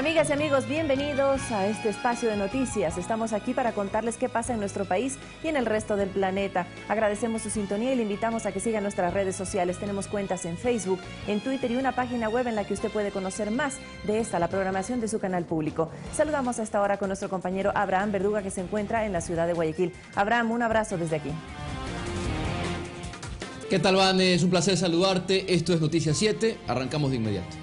Amigas y amigos, bienvenidos a este espacio de noticias. Estamos aquí para contarles qué pasa en nuestro país y en el resto del planeta. Agradecemos su sintonía y le invitamos a que siga nuestras redes sociales. Tenemos cuentas en Facebook, en Twitter y una página web en la que usted puede conocer más de la programación de su canal público. Saludamos a esta hora con nuestro compañero Abraham Verduga, que se encuentra en la ciudad de Guayaquil. Abraham, un abrazo desde aquí. ¿Qué tal, Vane? Es un placer saludarte. Esto es Noticias 7. Arrancamos de inmediato.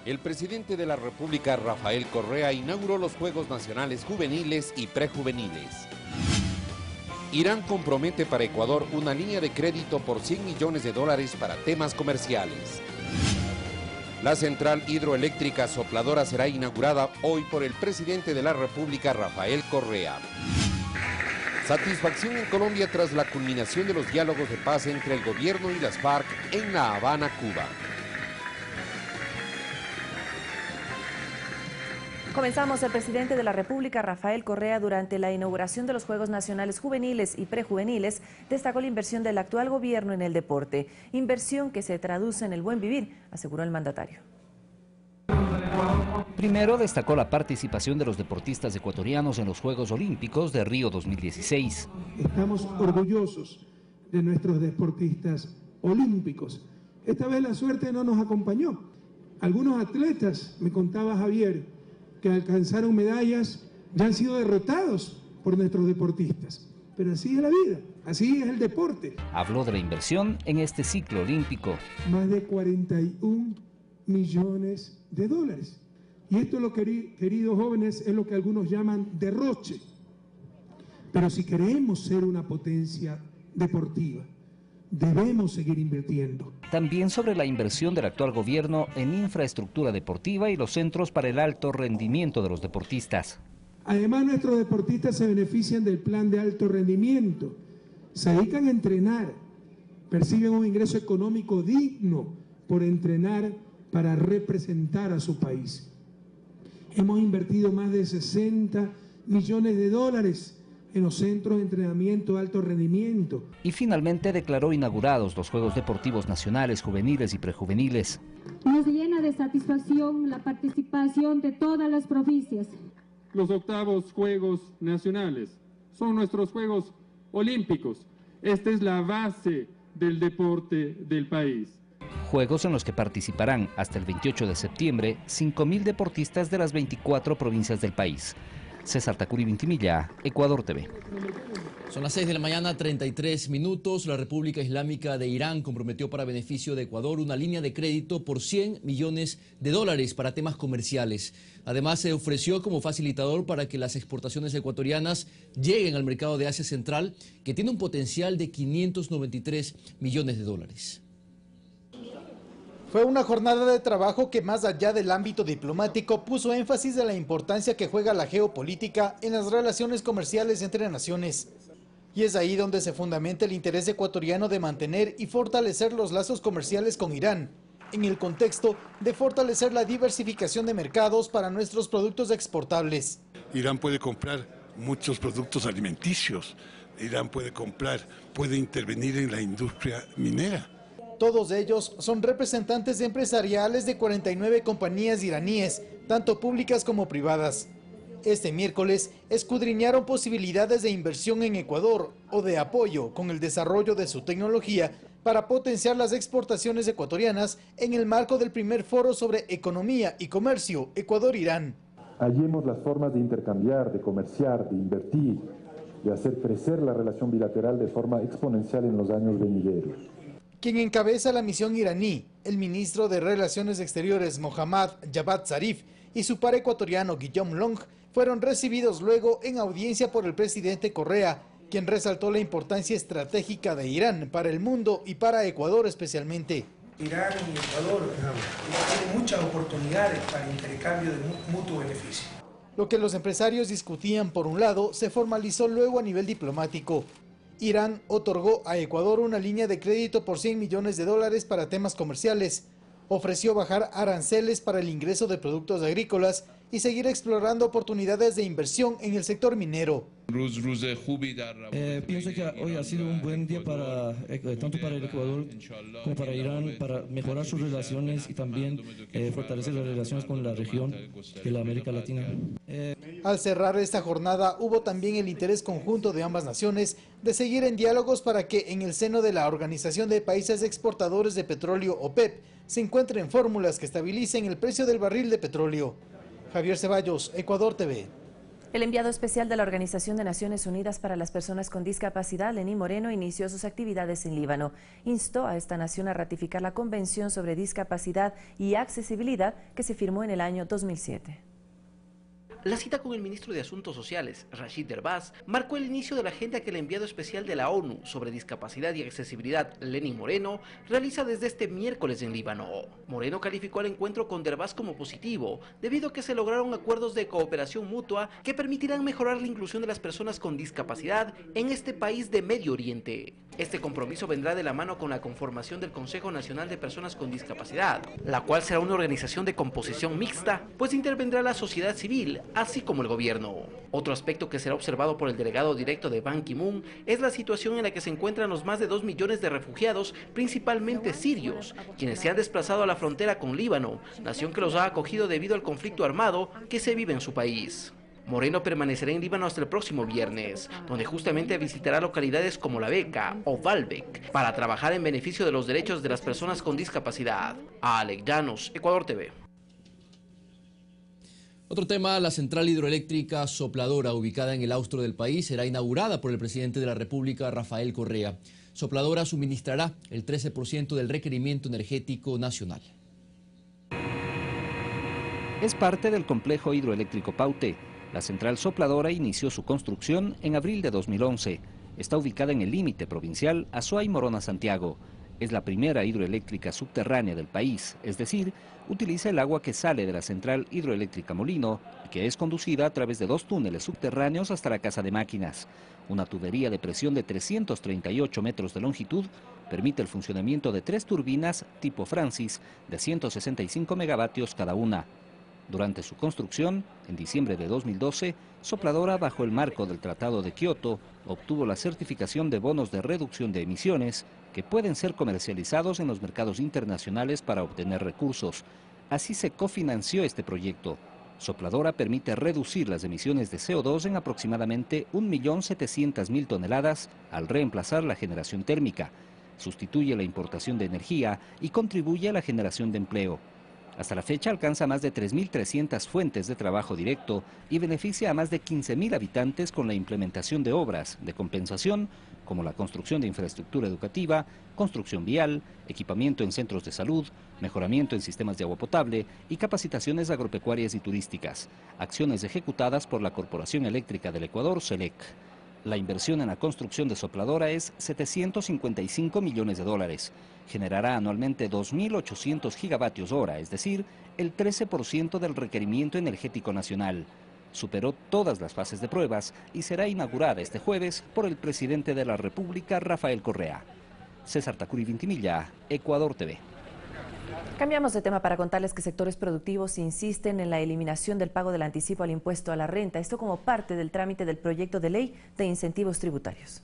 El presidente de la República, Rafael Correa, inauguró los Juegos Nacionales Juveniles y Prejuveniles. Irán compromete para Ecuador una línea de crédito por $100 millones para temas comerciales. La central hidroeléctrica Sopladora será inaugurada hoy por el presidente de la República, Rafael Correa. Satisfacción en Colombia tras la culminación de los diálogos de paz entre el gobierno y las FARC en La Habana, Cuba. Comenzamos. El presidente de la República, Rafael Correa, durante la inauguración de los Juegos Nacionales Juveniles y Prejuveniles, destacó la inversión del actual gobierno en el deporte. Inversión que se traduce en el buen vivir, aseguró el mandatario. Primero destacó la participación de los deportistas ecuatorianos en los Juegos Olímpicos de Río 2016. Estamos orgullosos de nuestros deportistas olímpicos. Esta vez la suerte no nos acompañó. Algunos atletas, me contaba Javier, que alcanzaron medallas, ya han sido derrotados por nuestros deportistas. Pero así es la vida, así es el deporte. Habló de la inversión en este ciclo olímpico. Más de 41 millones de dólares. Y esto, queridos jóvenes, es lo que algunos llaman derroche. Pero si queremos ser una potencia deportiva, debemos seguir invirtiendo. También sobre la inversión del actual gobierno en infraestructura deportiva y los centros para el alto rendimiento de los deportistas. Además, nuestros deportistas se benefician del plan de alto rendimiento, se dedican a entrenar, perciben un ingreso económico digno por entrenar para representar a su país. Hemos invertido más de 60 millones de dólares en los centros de entrenamiento de alto rendimiento. Y finalmente declaró inaugurados los Juegos Deportivos Nacionales, Juveniles y Prejuveniles. Nos llena de satisfacción la participación de todas las provincias. Los octavos Juegos Nacionales son nuestros Juegos Olímpicos. Esta es la base del deporte del país. Juegos en los que participarán hasta el 28 de septiembre 5.000 deportistas de las 24 provincias del país. César Tacuri Vintimilla, Ecuador TV. Son las 6 de la mañana, 33 minutos. La República Islámica de Irán comprometió para beneficio de Ecuador una línea de crédito por $100 millones para temas comerciales. Además, se ofreció como facilitador para que las exportaciones ecuatorianas lleguen al mercado de Asia Central, que tiene un potencial de $593 millones. Fue una jornada de trabajo que, más allá del ámbito diplomático, puso énfasis en la importancia que juega la geopolítica en las relaciones comerciales entre naciones. Y es ahí donde se fundamenta el interés ecuatoriano de mantener y fortalecer los lazos comerciales con Irán, en el contexto de fortalecer la diversificación de mercados para nuestros productos exportables. Irán puede comprar muchos productos alimenticios, Irán puede intervenir en la industria minera. Todos ellos son representantes empresariales de 49 compañías iraníes, tanto públicas como privadas. Este miércoles escudriñaron posibilidades de inversión en Ecuador o de apoyo con el desarrollo de su tecnología para potenciar las exportaciones ecuatorianas en el marco del primer foro sobre economía y comercio Ecuador-Irán. Hallemos las formas de intercambiar, de comerciar, de invertir, de hacer crecer la relación bilateral de forma exponencial en los años venideros. Quien encabeza la misión iraní, el ministro de Relaciones Exteriores Mohammad Javad Zarif y su par ecuatoriano Guillaume Long fueron recibidos luego en audiencia por el presidente Correa, quien resaltó la importancia estratégica de Irán para el mundo y para Ecuador especialmente. Irán y Ecuador tienen muchas oportunidades para intercambio de mutuo beneficio. Lo que los empresarios discutían por un lado se formalizó luego a nivel diplomático. Irán otorgó a Ecuador una línea de crédito por $100 millones para temas comerciales, Ofreció bajar aranceles para el ingreso de productos agrícolas y seguir explorando oportunidades de inversión en el sector minero. Pienso que hoy ha sido un buen día tanto para el Ecuador como para Irán, para mejorar sus relaciones y también fortalecer las relaciones con la región de la América Latina. Al cerrar esta jornada hubo también el interés conjunto de ambas naciones de seguir en diálogos para que en el seno de la Organización de Países Exportadores de Petróleo, OPEP, se encuentren fórmulas que estabilicen el precio del barril de petróleo. Javier Ceballos, Ecuador TV. El enviado especial de la Organización de Naciones Unidas para las Personas con Discapacidad, Lenín Moreno, inició sus actividades en Líbano. Instó a esta nación a ratificar la Convención sobre Discapacidad y Accesibilidad que se firmó en el año 2007. La cita con el ministro de Asuntos Sociales, Rachid Derbaz, marcó el inicio de la agenda que el enviado especial de la ONU sobre discapacidad y accesibilidad, Lenín Moreno, realiza desde este miércoles en Líbano. Moreno calificó el encuentro con Derbaz como positivo, debido a que se lograron acuerdos de cooperación mutua que permitirán mejorar la inclusión de las personas con discapacidad en este país de Medio Oriente. Este compromiso vendrá de la mano con la conformación del Consejo Nacional de Personas con Discapacidad, la cual será una organización de composición mixta, pues intervendrá la sociedad civil, así como el gobierno. Otro aspecto que será observado por el delegado directo de Ban Ki-moon es la situación en la que se encuentran los más de 2 millones de refugiados, principalmente sirios, quienes se han desplazado a la frontera con Líbano, nación que los ha acogido debido al conflicto armado que se vive en su país. Moreno permanecerá en Líbano hasta el próximo viernes, donde justamente visitará localidades como La Beca o Baalbek para trabajar en beneficio de los derechos de las personas con discapacidad. Alec Llanos, Ecuador TV. Otro tema, la central hidroeléctrica Sopladora, ubicada en el austro del país, será inaugurada por el presidente de la República, Rafael Correa. Sopladora suministrará el 13% del requerimiento energético nacional. Es parte del complejo hidroeléctrico Paute. La central Sopladora inició su construcción en abril de 2011. Está ubicada en el límite provincial Azuay-Morona-Santiago. Es la primera hidroeléctrica subterránea del país, es decir, utiliza el agua que sale de la central hidroeléctrica Molino, que es conducida a través de 2 túneles subterráneos hasta la casa de máquinas. Una tubería de presión de 338 metros de longitud permite el funcionamiento de 3 turbinas tipo Francis de 165 megavatios cada una. Durante su construcción, en diciembre de 2012, Sopladora, bajo el marco del Tratado de Kioto, obtuvo la certificación de bonos de reducción de emisiones que pueden ser comercializados en los mercados internacionales para obtener recursos. Así se cofinanció este proyecto. Sopladora permite reducir las emisiones de CO2 en aproximadamente 1.700.000 toneladas al reemplazar la generación térmica. Sustituye la importación de energía y contribuye a la generación de empleo. Hasta la fecha alcanza más de 3.300 fuentes de trabajo directo y beneficia a más de 15.000 habitantes con la implementación de obras de compensación, como la construcción de infraestructura educativa, construcción vial, equipamiento en centros de salud, mejoramiento en sistemas de agua potable y capacitaciones agropecuarias y turísticas, acciones ejecutadas por la Corporación Eléctrica del Ecuador, CELEC. La inversión en la construcción de Sopladora es $755 millones. Generará anualmente 2.800 gigavatios hora, es decir, el 13% del requerimiento energético nacional. Superó todas las fases de pruebas y será inaugurada este jueves por el presidente de la República, Rafael Correa. César Tacuri Vintimilla, Ecuador TV. Cambiamos de tema para contarles que sectores productivos insisten en la eliminación del pago del anticipo al impuesto a la renta, esto como parte del trámite del proyecto de ley de incentivos tributarios.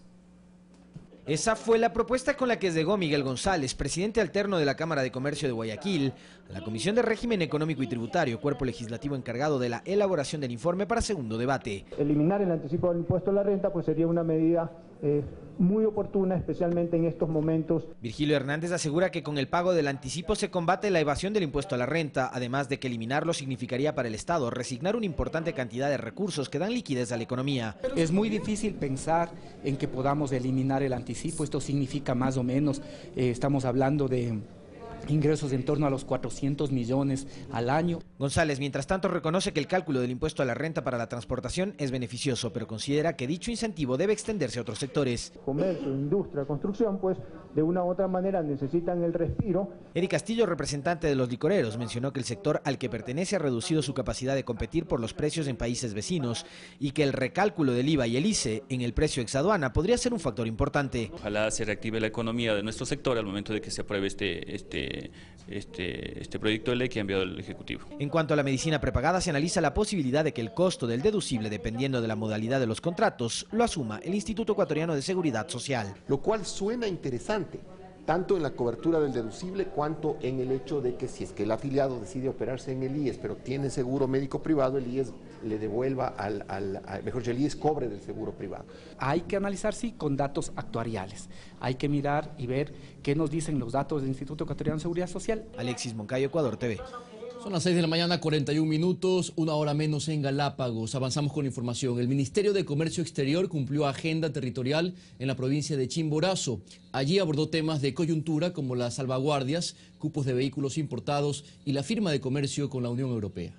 Esa fue la propuesta con la que llegó Miguel González, presidente alterno de la Cámara de Comercio de Guayaquil, a la Comisión de Régimen Económico y Tributario, cuerpo legislativo encargado de la elaboración del informe para segundo debate. Eliminar el anticipo del impuesto a la renta pues sería una medida muy oportuna, especialmente en estos momentos. Virgilio Hernández asegura que con el pago del anticipo se combate la evasión del impuesto a la renta, además de que eliminarlo significaría para el Estado resignar una importante cantidad de recursos que dan liquidez a la economía. Es muy difícil pensar en que podamos eliminar el anticipo. Esto significa más o menos, estamos hablando de ingresos en torno a los 400 millones al año. González, mientras tanto, reconoce que el cálculo del impuesto a la renta para la transportación es beneficioso, pero considera que dicho incentivo debe extenderse a otros sectores. Comercio, industria, construcción, pues de una u otra manera necesitan el respiro. Eric Castillo, representante de los licoreros, mencionó que el sector al que pertenece ha reducido su capacidad de competir por los precios en países vecinos y que el recálculo del IVA y el ICE en el precio exaduana podría ser un factor importante. Ojalá se reactive la economía de nuestro sector al momento de que se apruebe este proyecto de ley que ha enviado el Ejecutivo. En cuanto a la medicina prepagada, se analiza la posibilidad de que el costo del deducible, dependiendo de la modalidad de los contratos, lo asuma el Instituto Ecuatoriano de Seguridad Social. Lo cual suena interesante, tanto en la cobertura del deducible cuanto en el hecho de que si es que el afiliado decide operarse en el IES, pero tiene seguro médico privado, el IES le devuelva mejor dicho, el IES cobre del seguro privado. Hay que analizar, sí, con datos actuariales. Hay que mirar y ver qué nos dicen los datos del Instituto Ecuatoriano de Seguridad Social. Alexis Moncayo, Ecuador TV. Son las 6 de la mañana, 41 minutos, una hora menos en Galápagos. Avanzamos con la información. El Ministerio de Comercio Exterior cumplió agenda territorial en la provincia de Chimborazo. Allí abordó temas de coyuntura como las salvaguardias, cupos de vehículos importados y la firma de comercio con la Unión Europea.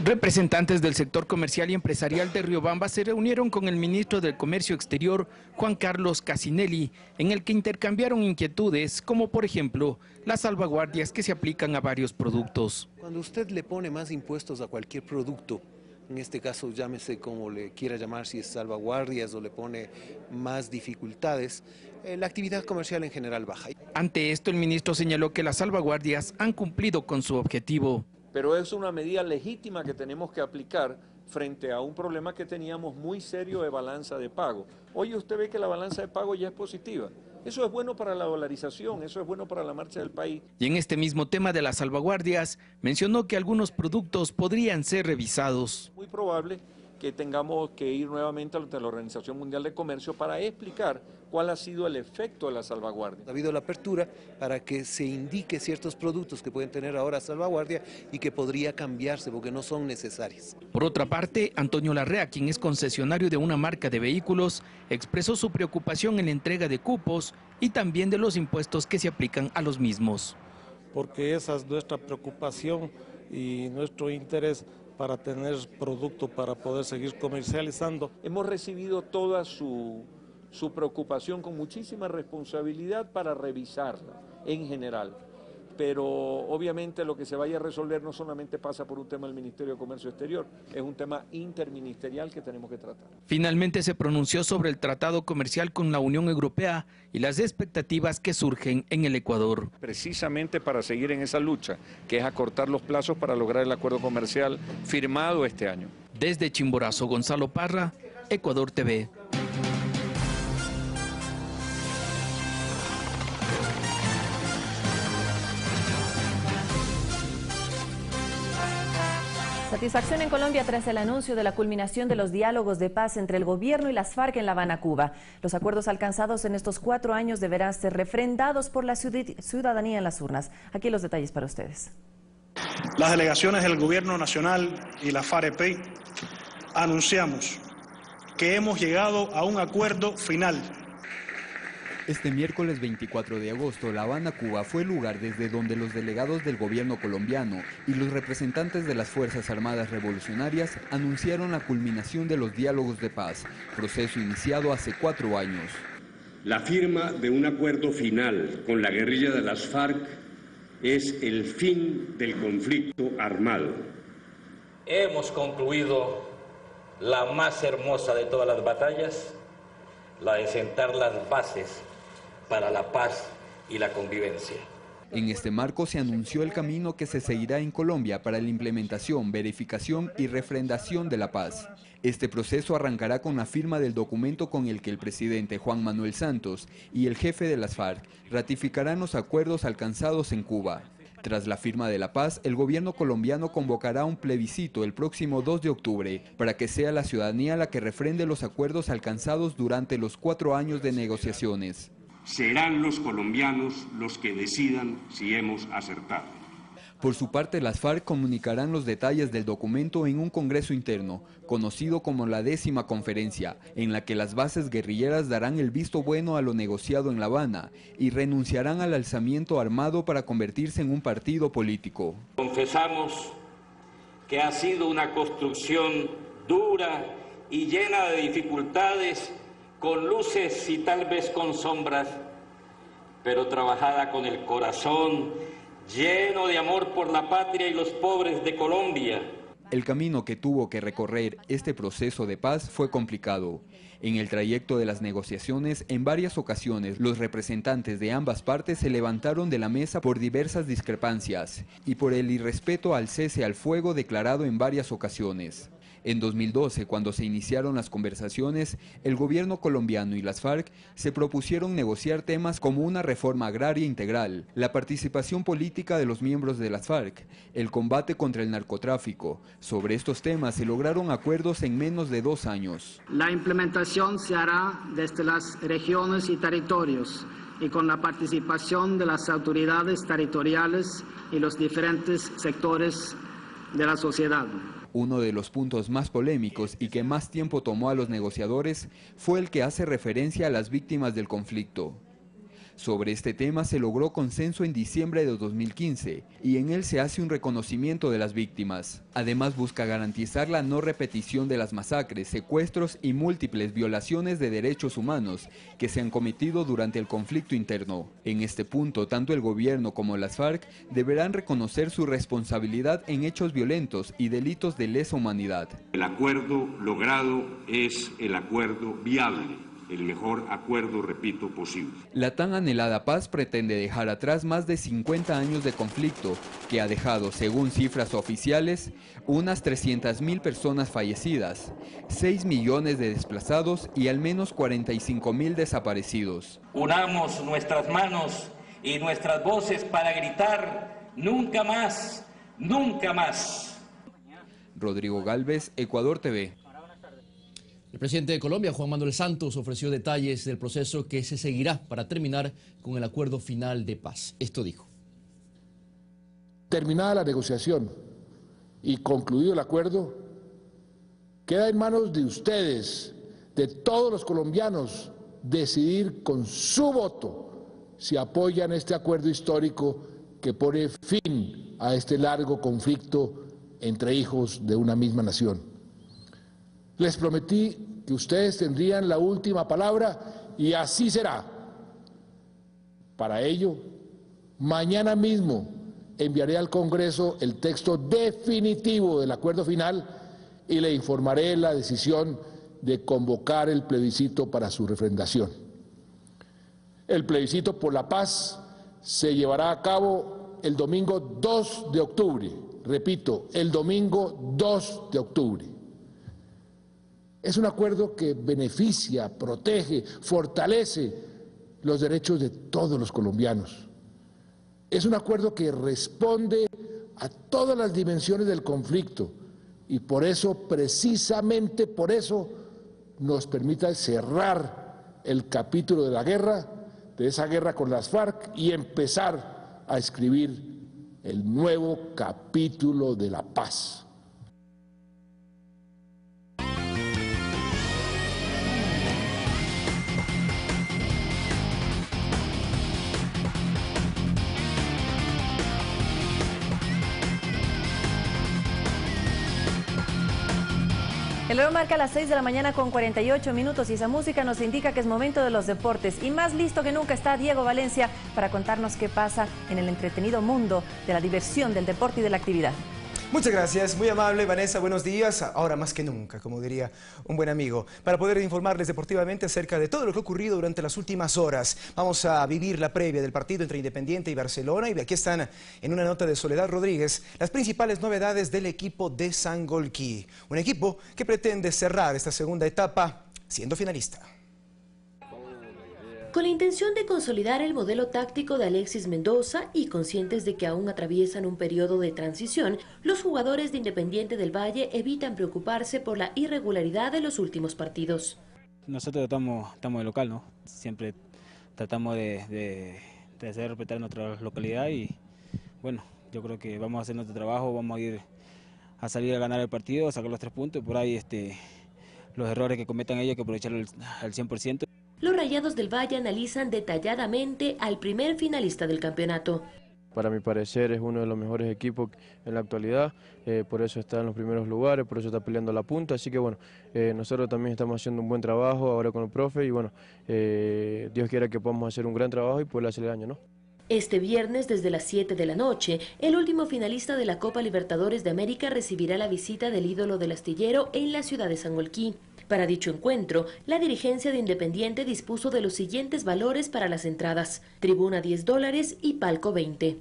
Representantes del sector comercial y empresarial de Riobamba se reunieron con el ministro del Comercio Exterior, Juan Carlos Casinelli, en el que intercambiaron inquietudes, como por ejemplo las salvaguardias que se aplican a varios productos. Cuando usted le pone más impuestos a cualquier producto, en este caso llámese como le quiera llamar, si es salvaguardias o le pone más dificultades, la actividad comercial en general baja. Ante esto, el ministro señaló que las salvaguardias han cumplido con su objetivo. Pero es una medida legítima que tenemos que aplicar frente a un problema que teníamos muy serio de balanza de pago. Hoy usted ve que la balanza de pago ya es positiva. Eso es bueno para la dolarización, eso es bueno para la marcha del país. Y en este mismo tema de las salvaguardias, mencionó que algunos productos podrían ser revisados. Muy probable que tengamos que ir nuevamente ante la Organización Mundial de Comercio para explicar cuál ha sido el efecto de la salvaguardia. Ha habido la apertura para que se indique ciertos productos que pueden tener ahora salvaguardia y que podría cambiarse porque no son necesarios. Por otra parte, Antonio Larrea, quien es concesionario de una marca de vehículos, expresó su preocupación en la entrega de cupos y también de los impuestos que se aplican a los mismos. Porque esa es nuestra preocupación y nuestro interés para tener producto para poder seguir comercializando. Hemos recibido toda su preocupación con muchísima responsabilidad para revisarla en general. Pero obviamente lo que se vaya a resolver no solamente pasa por un tema del Ministerio de Comercio Exterior, es un tema interministerial que tenemos que tratar. Finalmente se pronunció sobre el tratado comercial con la Unión Europea y las expectativas que surgen en el Ecuador. Precisamente para seguir en esa lucha, que es acortar los plazos para lograr el acuerdo comercial firmado este año. Desde Chimborazo, Gonzalo Parra, Ecuador TV. Satisfacción en Colombia tras el anuncio de la culminación de los diálogos de paz entre el gobierno y las FARC en La Habana, Cuba. Los acuerdos alcanzados en estos 4 años deberán ser refrendados por la ciudadanía en las urnas. Aquí los detalles para ustedes. Las delegaciones del Gobierno Nacional y la FARC-EP anunciamos que hemos llegado a un acuerdo final. Este miércoles 24 de agosto, La Habana, Cuba, fue el lugar desde donde los delegados del gobierno colombiano y los representantes de las Fuerzas Armadas Revolucionarias anunciaron la culminación de los diálogos de paz, proceso iniciado hace 4 años. La firma de un acuerdo final con la guerrilla de las FARC es el fin del conflicto armado. Hemos concluido la más hermosa de todas las batallas, la de sentar las bases para la paz y la convivencia. En este marco se anunció el camino que se seguirá en Colombia para la implementación, verificación y refrendación de la paz. Este proceso arrancará con la firma del documento con el que el presidente Juan Manuel Santos y el jefe de las FARC ratificarán los acuerdos alcanzados en Cuba. Tras la firma de la paz, el gobierno colombiano convocará un plebiscito el próximo 2 de octubre para que sea la ciudadanía la que refrende los acuerdos alcanzados durante los 4 años de negociaciones. Serán los colombianos los que decidan si hemos acertado. Por su parte, las FARC comunicarán los detalles del documento en un congreso interno, conocido como la 10ª conferencia, en la que las bases guerrilleras darán el visto bueno a lo negociado en La Habana y renunciarán al alzamiento armado para convertirse en un partido político. Confesamos que ha sido una construcción dura y llena de dificultades, con luces y tal vez con sombras, pero trabajada con el corazón lleno de amor por la patria y los pobres de Colombia. El camino que tuvo que recorrer este proceso de paz fue complicado. En el trayecto de las negociaciones, en varias ocasiones, los representantes de ambas partes se levantaron de la mesa por diversas discrepancias y por el irrespeto al cese al fuego declarado en varias ocasiones. En 2012, cuando se iniciaron las conversaciones, el gobierno colombiano y las FARC se propusieron negociar temas como una reforma agraria integral, la participación política de los miembros de las FARC, el combate contra el narcotráfico. Sobre estos temas se lograron acuerdos en menos de 2 años. La implementación se hará desde las regiones y territorios y con la participación de las autoridades territoriales y los diferentes sectores de la sociedad. Uno de los puntos más polémicos y que más tiempo tomó a los negociadores fue el que hace referencia a las víctimas del conflicto. Sobre este tema se logró consenso en diciembre de 2015 y en él se hace un reconocimiento de las víctimas. Además busca garantizar la no repetición de las masacres, secuestros y múltiples violaciones de derechos humanos que se han cometido durante el conflicto interno. En este punto, tanto el gobierno como las FARC deberán reconocer su responsabilidad en hechos violentos y delitos de lesa humanidad. El acuerdo logrado es el acuerdo viable. El mejor acuerdo, repito, posible. La tan anhelada paz pretende dejar atrás más de 50 años de conflicto que ha dejado, según cifras oficiales, unas 300.000 personas fallecidas, 6 millones de desplazados y al menos 45.000 desaparecidos. Unamos nuestras manos y nuestras voces para gritar nunca más, nunca más. Rodrigo Galvez, Ecuador TV. El presidente de Colombia, Juan Manuel Santos, ofreció detalles del proceso que se seguirá para terminar con el acuerdo final de paz. Esto dijo. Terminada la negociación y concluido el acuerdo, queda en manos de ustedes, de todos los colombianos, decidir con su voto si apoyan este acuerdo histórico que pone fin a este largo conflicto entre hijos de una misma nación. Les prometí que ustedes tendrían la última palabra y así será. Para ello, mañana mismo enviaré al Congreso el texto definitivo del acuerdo final y le informaré la decisión de convocar el plebiscito para su refrendación. El plebiscito por la paz se llevará a cabo el domingo 2 de octubre. Repito, el domingo 2 de octubre. Es un acuerdo que beneficia, protege, fortalece los derechos de todos los colombianos. Es un acuerdo que responde a todas las dimensiones del conflicto y por eso, precisamente por eso, nos permite cerrar el capítulo de la guerra, de esa guerra con las FARC y empezar a escribir el nuevo capítulo de la paz. El reloj marca las 6 de la mañana con 48 minutos y esa música nos indica que es momento de los deportes. Y más listo que nunca está Diego Valencia para contarnos qué pasa en el entretenido mundo de la diversión, del deporte y de la actividad. Muchas gracias, muy amable Vanessa, buenos días. Ahora más que nunca, como diría un buen amigo, para poder informarles deportivamente acerca de todo lo que ha ocurrido durante las últimas horas. Vamos a vivir la previa del partido entre Independiente y Barcelona y aquí están en una nota de Soledad Rodríguez las principales novedades del equipo de Sangolquí. Un equipo que pretende cerrar esta segunda etapa siendo finalista. Con la intención de consolidar el modelo táctico de Alexis Mendoza y conscientes de que aún atraviesan un periodo de transición, los jugadores de Independiente del Valle evitan preocuparse por la irregularidad de los últimos partidos. Nosotros estamos de local, ¿no? Siempre tratamos de hacer respetar nuestra localidad y, bueno, yo creo que vamos a hacer nuestro trabajo, vamos a salir a ganar el partido, a sacar los 3 puntos y por ahí los errores que cometan ellos hay que aprovecharlo al 100%. Los Rayados del Valle analizan detalladamente al primer finalista del campeonato. Para mi parecer es uno de los mejores equipos en la actualidad, por eso está en los primeros lugares, por eso está peleando la punta, así que bueno, nosotros también estamos haciendo un buen trabajo ahora con el profe y bueno, Dios quiera que podamos hacer un gran trabajo y poder hacerle daño, ¿no? Este viernes desde las 7 de la noche, el último finalista de la Copa Libertadores de América recibirá la visita del ídolo del astillero en la ciudad de Sangolquí. Para dicho encuentro, la dirigencia de Independiente dispuso de los siguientes valores para las entradas: tribuna $10 y palco 20.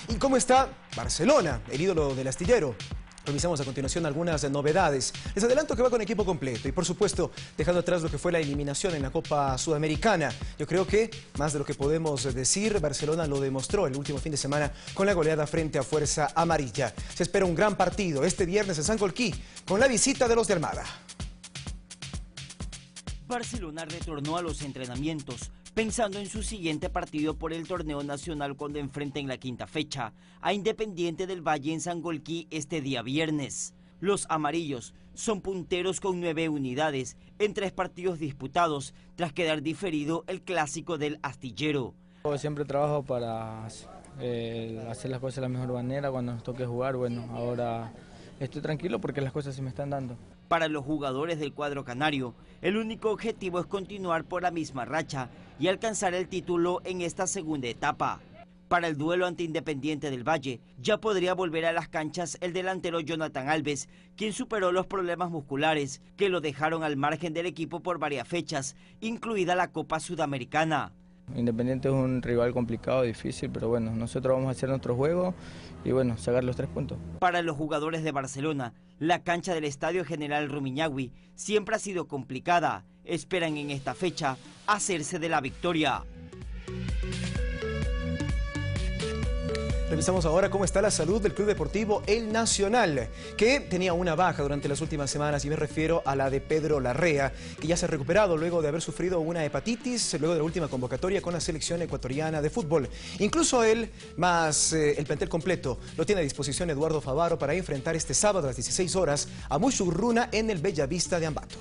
¿Y cómo está Barcelona, el ídolo del astillero? Revisamos a continuación algunas novedades. Les adelanto que va con equipo completo y por supuesto dejando atrás lo que fue la eliminación en la Copa Sudamericana. Yo creo que más de lo que podemos decir, Barcelona lo demostró el último fin de semana con la goleada frente a Fuerza Amarilla. Se espera un gran partido este viernes en Sangolquí con la visita de los de Almada. Barcelona retornó a los entrenamientos pensando en su siguiente partido por el torneo nacional cuando enfrenta en la quinta fecha a Independiente del Valle en Sangolquí este día viernes. Los amarillos son punteros con 9 unidades en 3 partidos disputados tras quedar diferido el clásico del astillero. Siempre trabajo para hacer las cosas de la mejor manera cuando nos toque jugar. Bueno, ahora estoy tranquilo porque las cosas se me están dando. Para los jugadores del cuadro canario, el único objetivo es continuar por la misma racha y alcanzar el título en esta segunda etapa. Para el duelo ante Independiente del Valle, ya podría volver a las canchas el delantero Jonathan Alves, quien superó los problemas musculares que lo dejaron al margen del equipo por varias fechas, incluida la Copa Sudamericana. Independiente es un rival complicado, difícil, pero bueno, nosotros vamos a hacer nuestro juego y bueno, sacar los 3 puntos. Para los jugadores de Barcelona, la cancha del Estadio General Rumiñahui siempre ha sido complicada. Esperan en esta fecha hacerse de la victoria. Revisamos ahora cómo está la salud del Club Deportivo El Nacional, que tenía una baja durante las últimas semanas, y me refiero a la de Pedro Larrea, que ya se ha recuperado luego de haber sufrido una hepatitis, luego de la última convocatoria con la selección ecuatoriana de fútbol. Incluso él, más el plantel completo, lo tiene a disposición Eduardo Favaro para enfrentar este sábado a las 16 horas a Mushurruna en el Bellavista de Ambato.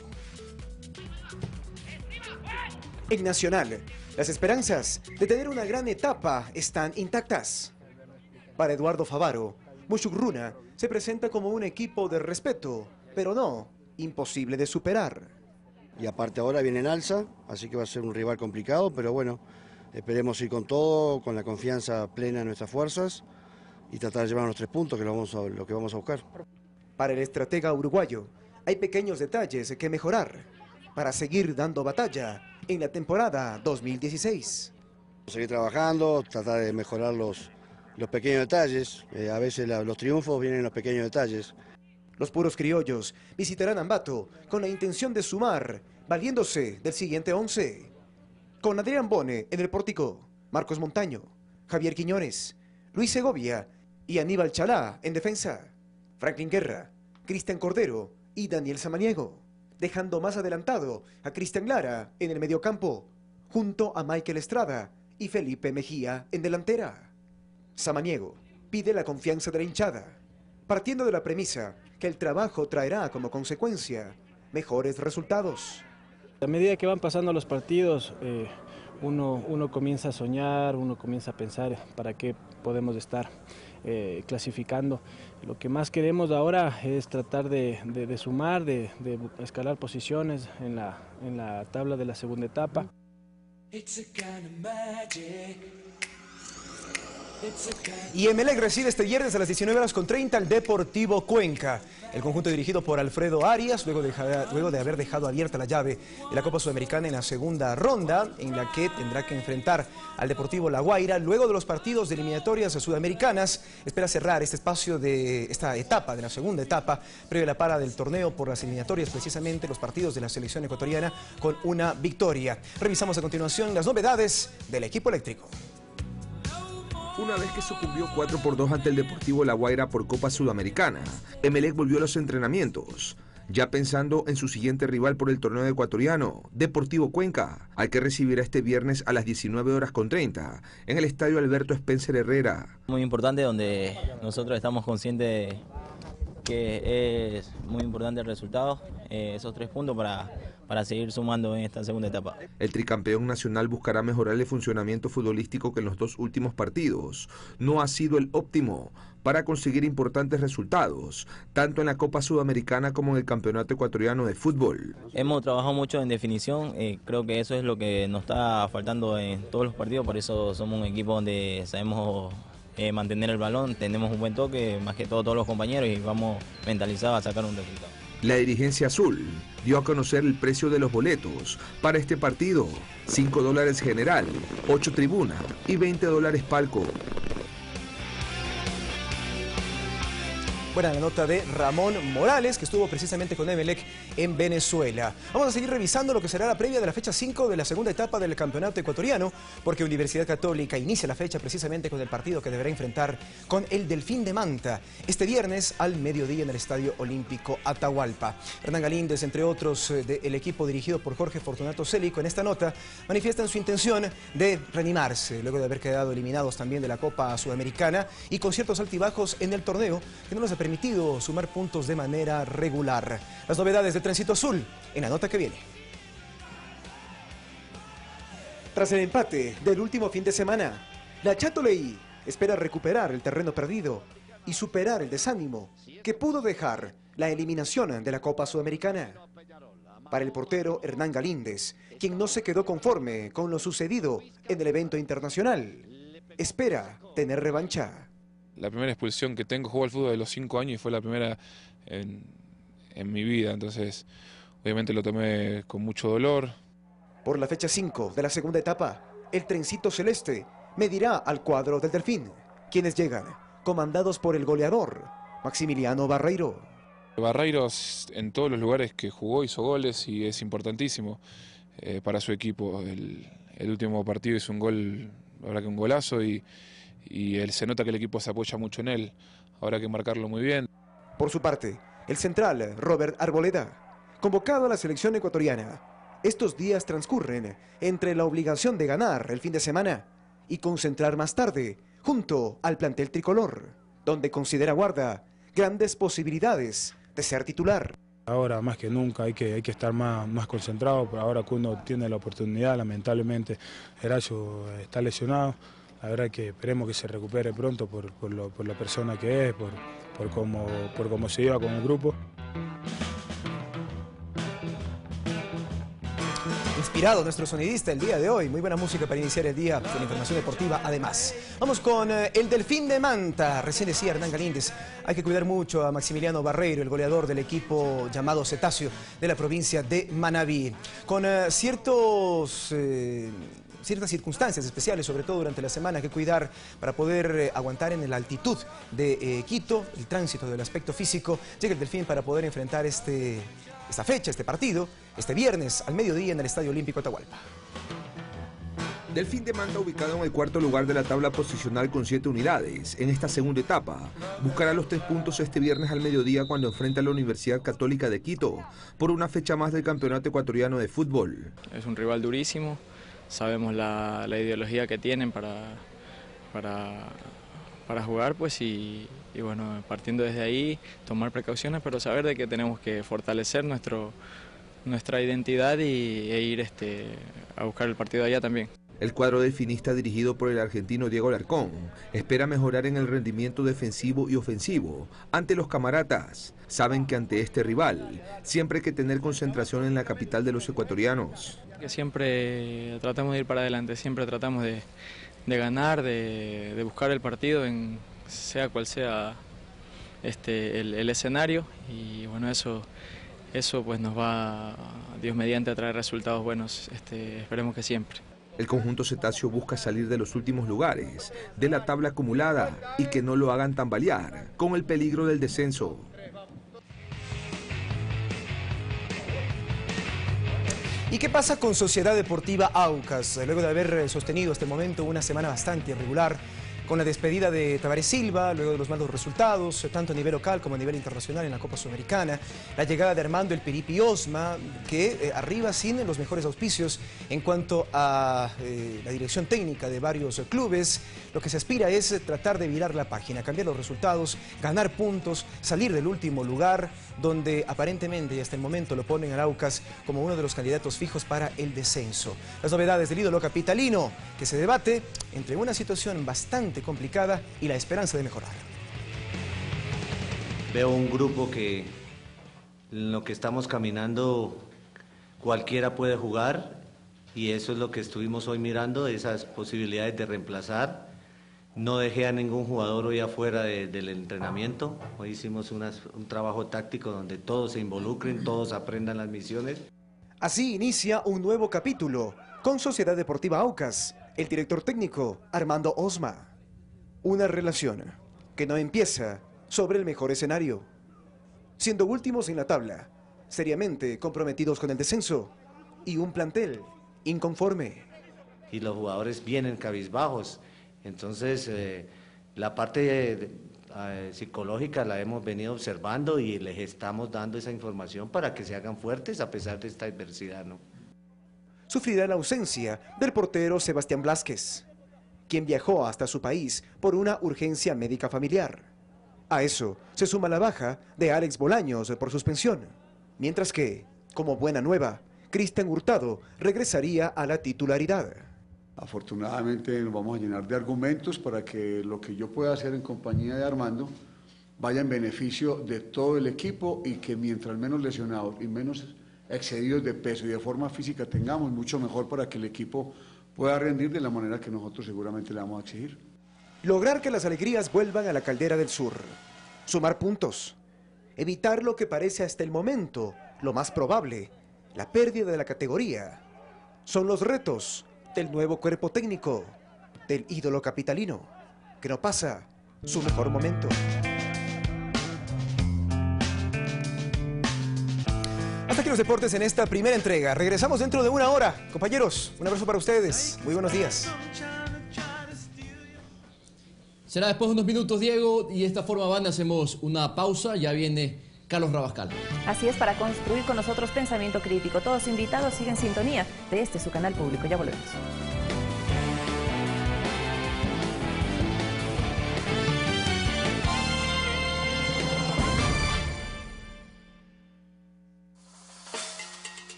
El Nacional, las esperanzas de tener una gran etapa están intactas. Para Eduardo Favaro, Mushurruna se presenta como un equipo de respeto, pero no imposible de superar. Y aparte ahora viene en alza, así que va a ser un rival complicado, pero bueno, esperemos ir con todo, con la confianza plena en nuestras fuerzas y tratar de llevar los 3 puntos, que es lo que vamos a buscar. Para el estratega uruguayo, hay pequeños detalles que mejorar para seguir dando batalla en la temporada 2016. Seguir trabajando, tratar de mejorar los pequeños detalles, a veces los triunfos vienen en los pequeños detalles. Los puros criollos visitarán Ambato con la intención de sumar, valiéndose del siguiente 11. Con Adrián Bone en el pórtico, Marcos Montaño, Javier Quiñones, Luis Segovia y Aníbal Chalá en defensa, Franklin Guerra, Cristian Cordero y Daniel Samaniego, dejando más adelantado a Cristian Lara en el mediocampo, junto a Michael Estrada y Felipe Mejía en delantera. Samaniego pide la confianza de la hinchada, partiendo de la premisa que el trabajo traerá como consecuencia mejores resultados. A medida que van pasando los partidos, uno comienza a soñar, uno comienza a pensar para qué podemos estar clasificando. Lo que más queremos ahora es tratar de sumar, de escalar posiciones en la tabla de la segunda etapa. Y Emelec recibe este viernes a las 19:30 al Deportivo Cuenca. El conjunto dirigido por Alfredo Arias, luego de haber dejado abierta la llave de la Copa Sudamericana en la segunda ronda, en la que tendrá que enfrentar al Deportivo La Guaira, luego de los partidos de eliminatorias sudamericanas, espera cerrar este espacio de esta etapa, de la segunda etapa, previo a la para del torneo por las eliminatorias, precisamente los partidos de la selección ecuatoriana, con una victoria. Revisamos a continuación las novedades del equipo eléctrico. Una vez que sucumbió 4-2 ante el Deportivo La Guaira por Copa Sudamericana, Emelec volvió a los entrenamientos. ya pensando en su siguiente rival por el torneo ecuatoriano, Deportivo Cuenca, al que recibirá este viernes a las 19:30 en el estadio Alberto Spencer Herrera. Muy importante, donde nosotros estamos conscientes que es muy importante el resultado, esos 3 puntos para seguir sumando en esta segunda etapa. El tricampeón nacional buscará mejorar el funcionamiento futbolístico que en los 2 últimos partidos no ha sido el óptimo para conseguir importantes resultados, tanto en la Copa Sudamericana como en el Campeonato Ecuatoriano de Fútbol. Hemos trabajado mucho en definición, creo que eso es lo que nos está faltando en todos los partidos, por eso somos un equipo donde sabemos mantener el balón, tenemos un buen toque, más que todos los compañeros, y vamos mentalizados a sacar un resultado. La dirigencia azul dio a conocer el precio de los boletos para este partido: $5 general, 8 tribuna y $20 palco. Buena la nota de Ramón Morales, que estuvo precisamente con Emelec en Venezuela. Vamos a seguir revisando lo que será la previa de la fecha 5 de la segunda etapa del campeonato ecuatoriano, porque Universidad Católica inicia la fecha precisamente con el partido que deberá enfrentar con el Delfín de Manta este viernes al mediodía en el Estadio Olímpico Atahualpa. Hernán Galíndez, entre otros del equipo dirigido por Jorge Fortunato Célico, en esta nota manifiestan su intención de reanimarse luego de haber quedado eliminados también de la Copa Sudamericana y con ciertos altibajos en el torneo que no les ha permitido sumar puntos de manera regular. Las novedades de Tránsito Azul en la nota que viene. Tras el empate del último fin de semana, la Châteauleí espera recuperar el terreno perdido y superar el desánimo que pudo dejar la eliminación de la Copa Sudamericana. Para el portero Hernán Galíndez, quien no se quedó conforme con lo sucedido en el evento internacional, espera tener revancha. La primera expulsión que tengo, jugué al fútbol de los 5 años y fue la primera en mi vida, entonces obviamente lo tomé con mucho dolor. Por la fecha 5 de la segunda etapa, el trencito celeste medirá al cuadro del Delfín, quienes llegan comandados por el goleador Maximiliano Barreiro. Barreiro en todos los lugares que jugó hizo goles y es importantísimo para su equipo. El último partido hizo un gol, la verdad que un golazo, y se nota que el equipo se apoya mucho en él. Habrá que marcarlo muy bien. Por su parte, el central Robert Arboleda, convocado a la selección ecuatoriana. Estos días transcurren entre la obligación de ganar el fin de semana y concentrar más tarde junto al plantel tricolor, donde considera guarda grandes posibilidades de ser titular. Ahora más que nunca hay que estar más concentrado, pero ahora que uno tiene la oportunidad, lamentablemente Erayo está lesionado. La verdad que esperemos que se recupere pronto por la persona que es, por cómo se lleva con el grupo. Inspirado nuestro sonidista el día de hoy. Muy buena música para iniciar el día con información deportiva además. Vamos con el Delfín de Manta. Recién decía Hernán Galíndez, hay que cuidar mucho a Maximiliano Barreiro, el goleador del equipo llamado Cetáceo de la provincia de Manabí. Con ciertas circunstancias especiales, sobre todo durante la semana, que cuidar para poder aguantar en la altitud de Quito, el tránsito del aspecto físico. Llega el Delfín para poder enfrentar esta fecha, este partido, este viernes al mediodía en el Estadio Olímpico Atahualpa. Delfín de Manta, ubicado en el 4º lugar de la tabla posicional con 7 unidades, en esta segunda etapa, buscará los 3 puntos este viernes al mediodía cuando enfrenta a la Universidad Católica de Quito por una fecha más del Campeonato Ecuatoriano de Fútbol. Es un rival durísimo, sabemos la ideología que tienen para jugar, pues, y bueno, partiendo desde ahí, tomar precauciones, pero saber de que tenemos que fortalecer nuestra identidad e ir a buscar el partido allá también. El cuadro delfinista, dirigido por el argentino Diego Alarcón, espera mejorar en el rendimiento defensivo y ofensivo ante los camaratas. Saben que ante este rival siempre hay que tener concentración en la capital de los ecuatorianos. Que siempre tratamos de ir para adelante, siempre tratamos de ganar, de buscar el partido, sea cual sea el escenario, y bueno, eso pues nos va, Dios mediante, a traer resultados buenos, esperemos que siempre. El conjunto cetáceo busca salir de los últimos lugares de la tabla acumulada y que no lo hagan tambalear con el peligro del descenso. ¿Y qué pasa con Sociedad Deportiva Aucas? Luego de haber sostenido hasta el momento una semana bastante irregular, con la despedida de Tavares Silva, luego de los malos resultados, tanto a nivel local como a nivel internacional en la Copa Sudamericana, la llegada de Armando El Piripi Osma, que arriba sin los mejores auspicios en cuanto a la dirección técnica de varios clubes. Lo que se aspira es tratar de virar la página, cambiar los resultados, ganar puntos, salir del último lugar, donde aparentemente y hasta el momento lo ponen al Aucas como uno de los candidatos fijos para el descenso. Las novedades del ídolo capitalino, que se debate entre una situación bastante complicada y la esperanza de mejorar. Veo un grupo que en lo que estamos caminando cualquiera puede jugar, y eso es lo que estuvimos hoy mirando, esas posibilidades de reemplazar. No dejé a ningún jugador hoy afuera del entrenamiento. Hoy hicimos un trabajo táctico donde todos se involucren, todos aprendan las misiones. Así inicia un nuevo capítulo con Sociedad Deportiva Aucas, el director técnico Armando Osma. Una relación que no empieza sobre el mejor escenario, siendo últimos en la tabla, seriamente comprometidos con el descenso y un plantel inconforme. Y los jugadores vienen cabizbajos. Entonces, la parte psicológica la hemos venido observando y les estamos dando esa información para que se hagan fuertes a pesar de esta adversidad, ¿no? Sufrirá la ausencia del portero Sebastián Blázquez, quien viajó hasta su país por una urgencia médica familiar. A eso se suma la baja de Alex Bolaños por suspensión, mientras que, como buena nueva, Cristian Hurtado regresaría a la titularidad. Afortunadamente nos vamos a llenar de argumentos para que lo que yo pueda hacer en compañía de Armando vaya en beneficio de todo el equipo, y que mientras menos lesionados y menos excedidos de peso y de forma física tengamos, mucho mejor para que el equipo pueda rendir de la manera que nosotros seguramente le vamos a exigir. Lograr que las alegrías vuelvan a la Caldera del Sur, sumar puntos, evitar lo que parece hasta el momento lo más probable, la pérdida de la categoría, son los retos del nuevo cuerpo técnico del ídolo capitalino, que no pasa su mejor momento. Hasta aquí los deportes en esta primera entrega. Regresamos dentro de una hora. Compañeros, un abrazo para ustedes. Muy buenos días. Será después de unos minutos, Diego, y de esta forma hacemos una pausa. Ya viene Carlos Rabascal. Así es, para construir con nosotros pensamiento crítico. Todos invitados, siguen en sintonía de su canal público. Ya volvemos.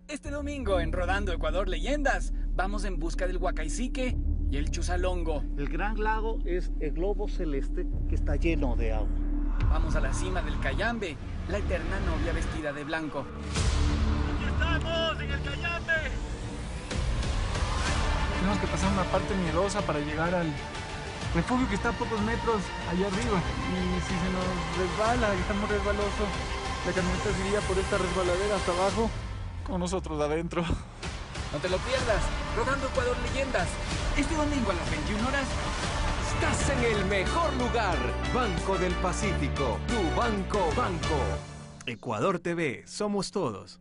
Este domingo en Rodando Ecuador Leyendas, vamos en busca del Huacaizique y el Chuzalongo. El gran lago es el globo celeste que está lleno de agua. Vamos a la cima del Cayambe, la eterna novia vestida de blanco. ¡Aquí estamos, en el Cayambe! Tenemos que pasar una parte miedosa para llegar al refugio que está a pocos metros allá arriba. Y si se nos resbala y está muy resbaloso, la camioneta se iría por esta resbaladera hasta abajo, con nosotros adentro. No te lo pierdas, Rodando Ecuador Leyendas. Este domingo a las 21 horas. Estás en el mejor lugar. Banco del Pacífico, tu banco. Ecuador TV, somos todos.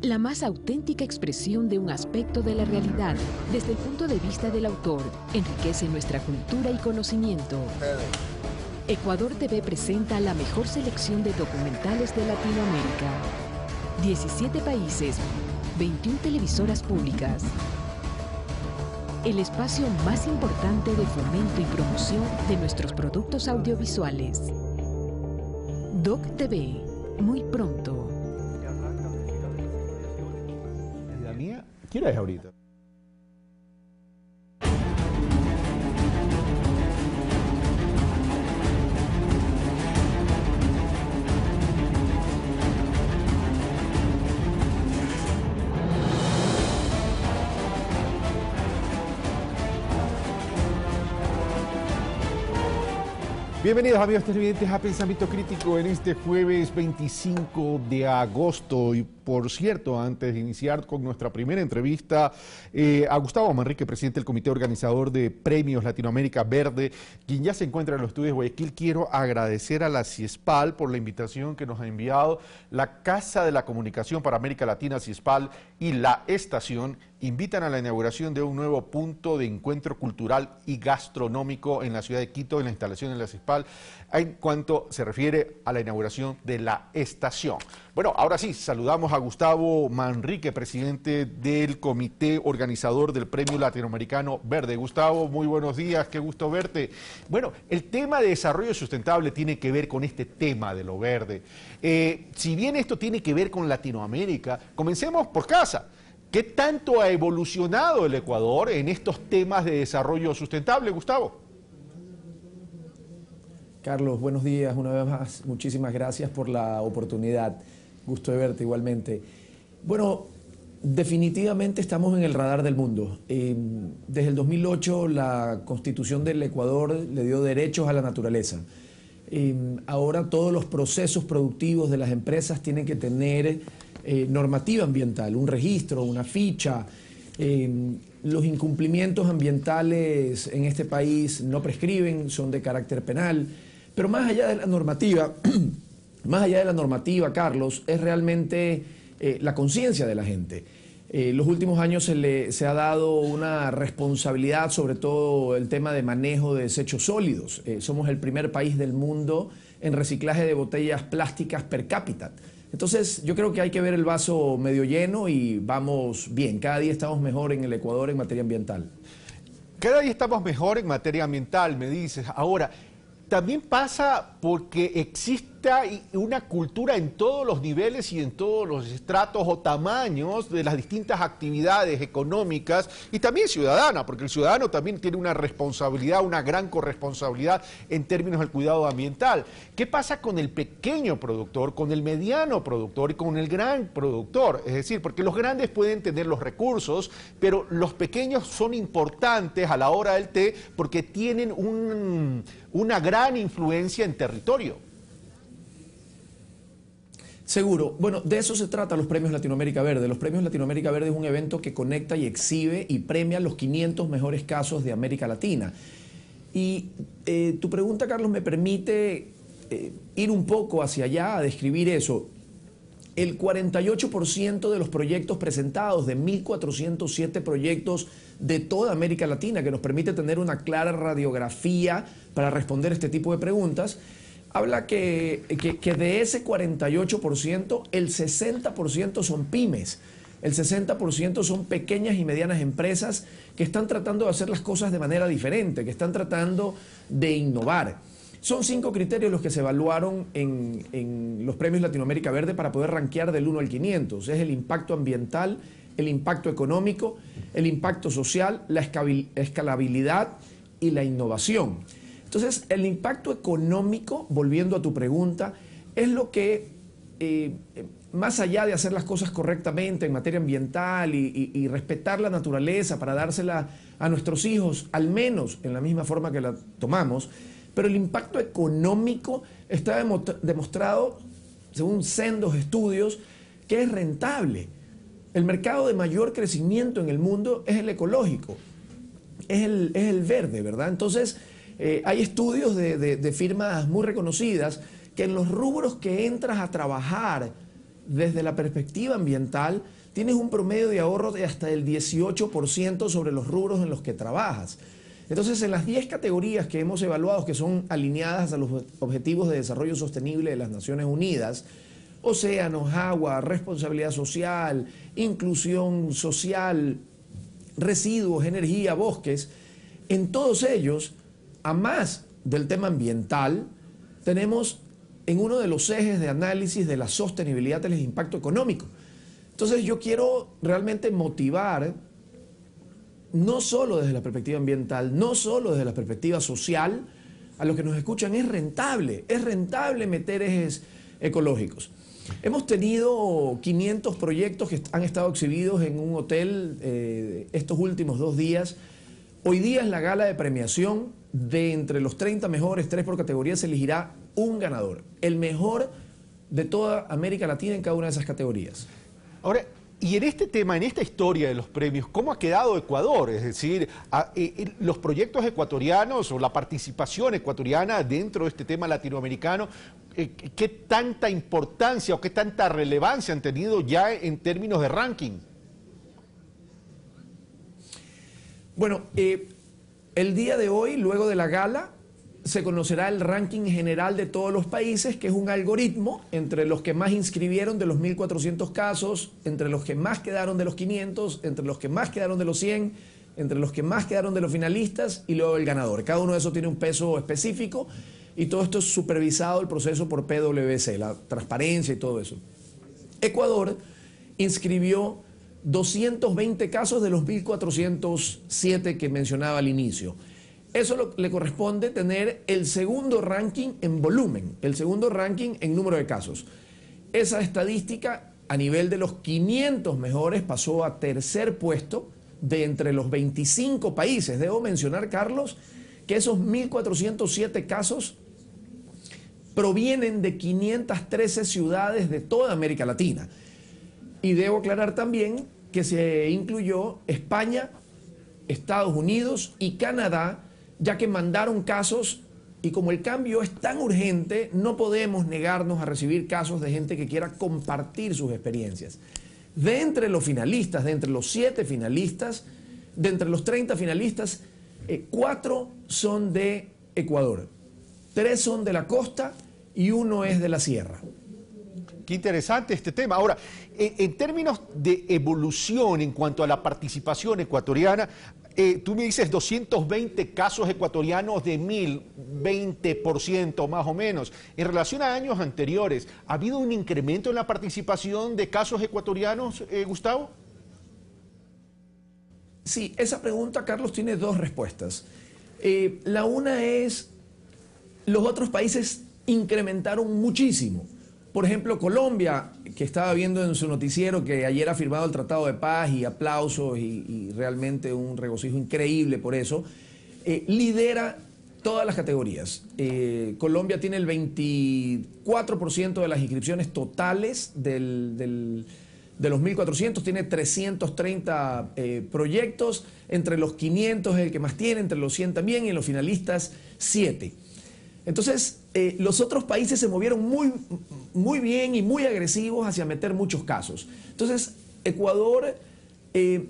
La más auténtica expresión de un aspecto de la realidad, desde el punto de vista del autor, enriquece nuestra cultura y conocimiento. Ecuador TV presenta la mejor selección de documentales de Latinoamérica. 17 países, 21 televisoras públicas. El espacio más importante de fomento y promoción de nuestros productos audiovisuales. Doc TV, muy pronto. ¿Quién es ahorita? Bienvenidos amigos televidentes a Pensamiento Crítico en este jueves 25 de agosto. Y por cierto, antes de iniciar con nuestra primera entrevista a Gustavo Manrique, presidente del comité organizador de Premios Latinoamérica Verde, quien ya se encuentra en los estudios de Guayaquil, quiero agradecer a la CIESPAL por la invitación que nos ha enviado. La Casa de la Comunicación para América Latina, CIESPAL, y La Estación invitan a la inauguración de un nuevo punto de encuentro cultural y gastronómico en la ciudad de Quito, en la instalación de la CIESPAL, en cuanto se refiere a la inauguración de La Estación. Bueno, ahora sí, saludamos a Gustavo Manrique, presidente del comité organizador del Premio Latinoamericano Verde. Gustavo, muy buenos días, qué gusto verte. Bueno, el tema de desarrollo sustentable tiene que ver con este tema de lo verde. Si bien esto tiene que ver con Latinoamérica, comencemos por casa. ¿Qué tanto ha evolucionado el Ecuador en estos temas de desarrollo sustentable, Gustavo? Carlos, buenos días una vez más. Muchísimas gracias por la oportunidad. Gusto de verte igualmente. Bueno, definitivamente estamos en el radar del mundo. Desde el 2008 la Constitución del Ecuador le dio derechos a la naturaleza. Ahora todos los procesos productivos de las empresas tienen que tener normativa ambiental, un registro, una ficha. Los incumplimientos ambientales en este país no prescriben, son de carácter penal, pero más allá de la normativa, Carlos, es realmente la conciencia de la gente. Los últimos años se ha dado una responsabilidad, sobre todo el tema de manejo de desechos sólidos. Somos el primer país del mundo en reciclaje de botellas plásticas per cápita. Entonces, yo creo que hay que ver el vaso medio lleno y vamos bien. Cada día estamos mejor en el Ecuador en materia ambiental. Cada día estamos mejor en materia ambiental, me dices. Ahora, también pasa porque exista una cultura en todos los niveles y en todos los estratos o tamaños de las distintas actividades económicas y también ciudadana, porque el ciudadano también tiene una responsabilidad, una gran corresponsabilidad en términos del cuidado ambiental. ¿Qué pasa con el pequeño productor, con el mediano productor y con el gran productor? Es decir, porque los grandes pueden tener los recursos, pero los pequeños son importantes a la hora del té porque tienen una gran influencia en territorio. Seguro. Bueno, de eso se trata los Premios Latinoamérica Verde. Los Premios Latinoamérica Verde es un evento que conecta y exhibe y premia los 500 mejores casos de América Latina. Y tu pregunta, Carlos, me permite ir un poco hacia allá a describir eso. El 48% de los proyectos presentados, de 1.407 proyectos de toda América Latina, que nos permite tener una clara radiografía para responder este tipo de preguntas, habla que de ese 48%, el 60% son pymes, el 60% son pequeñas y medianas empresas que están tratando de hacer las cosas de manera diferente, que están tratando de innovar. Son 5 criterios los que se evaluaron en los Premios Latinoamérica Verde para poder rankear del 1 al 500. Es el impacto ambiental, el impacto económico, el impacto social, la escalabilidad y la innovación. Entonces, el impacto económico, volviendo a tu pregunta, es lo que, más allá de hacer las cosas correctamente en materia ambiental y respetar la naturaleza para dársela a nuestros hijos, al menos en la misma forma que la tomamos, pero el impacto económico está demostrado, según sendos estudios, que es rentable. El mercado de mayor crecimiento en el mundo es el ecológico, es el verde, ¿verdad? Entonces, hay estudios de firmas muy reconocidas que en los rubros que entras a trabajar desde la perspectiva ambiental tienes un promedio de ahorro de hasta el 18% sobre los rubros en los que trabajas. Entonces, en las 10 categorías que hemos evaluado, que son alineadas a los Objetivos de Desarrollo Sostenible de las Naciones Unidas, océanos, agua, responsabilidad social, inclusión social, residuos, energía, bosques, en todos ellos, a más del tema ambiental, tenemos en uno de los ejes de análisis de la sostenibilidad el impacto económico. Entonces yo quiero realmente motivar, no solo desde la perspectiva ambiental, no solo desde la perspectiva social, a los que nos escuchan. Es rentable meter ejes ecológicos. Hemos tenido 500 proyectos que han estado exhibidos en un hotel estos últimos 2 días. Hoy día es la gala de premiación. De entre los 30 mejores, 3 por categoría, se elegirá un ganador. El mejor de toda América Latina en cada una de esas categorías. Ahora, y en este tema, en esta historia de los premios, ¿cómo ha quedado Ecuador? Es decir, los proyectos ecuatorianos o la participación ecuatoriana dentro de este tema latinoamericano, ¿qué tanta importancia o qué tanta relevancia han tenido ya en términos de ranking? Bueno, el día de hoy, luego de la gala, se conocerá el ranking general de todos los países, que es un algoritmo entre los que más inscribieron de los 1.400 casos, entre los que más quedaron de los 500, entre los que más quedaron de los 100, entre los que más quedaron de los finalistas y luego el ganador. Cada uno de esos tiene un peso específico y todo esto es supervisado el proceso por PwC, la transparencia y todo eso. Ecuador inscribió 220 casos de los 1.407 que mencionaba al inicio. Eso le corresponde tener el segundo ranking en volumen, el segundo ranking en número de casos. Esa estadística a nivel de los 500 mejores pasó a tercer puesto de entre los 25 países. Debo mencionar, Carlos, que esos 1.407 casos provienen de 513 ciudades de toda América Latina. Y debo aclarar también que se incluyó España, Estados Unidos y Canadá, ya que mandaron casos y como el cambio es tan urgente, no podemos negarnos a recibir casos de gente que quiera compartir sus experiencias. De entre los finalistas, de entre los 7 finalistas, de entre los 30 finalistas, 4 son de Ecuador, 3 son de la costa y 1 es de la sierra. Qué interesante este tema. Ahora, en términos de evolución en cuanto a la participación ecuatoriana, tú me dices 220 casos ecuatorianos de 1.000, 20% más o menos. En relación a años anteriores, ¿ha habido un incremento en la participación de casos ecuatorianos, Gustavo? Sí, esa pregunta, Carlos, tiene 2 respuestas. La una es, los otros países incrementaron muchísimo. Por ejemplo, Colombia, que estaba viendo en su noticiero que ayer ha firmado el Tratado de Paz y aplausos y realmente un regocijo increíble por eso, lidera todas las categorías. Colombia tiene el 24% de las inscripciones totales de los 1.400, tiene 330 proyectos, entre los 500 es el que más tiene, entre los 100 también y en los finalistas 7. Entonces, los otros países se movieron muy bien y muy agresivos hacia meter muchos casos. Entonces, Ecuador,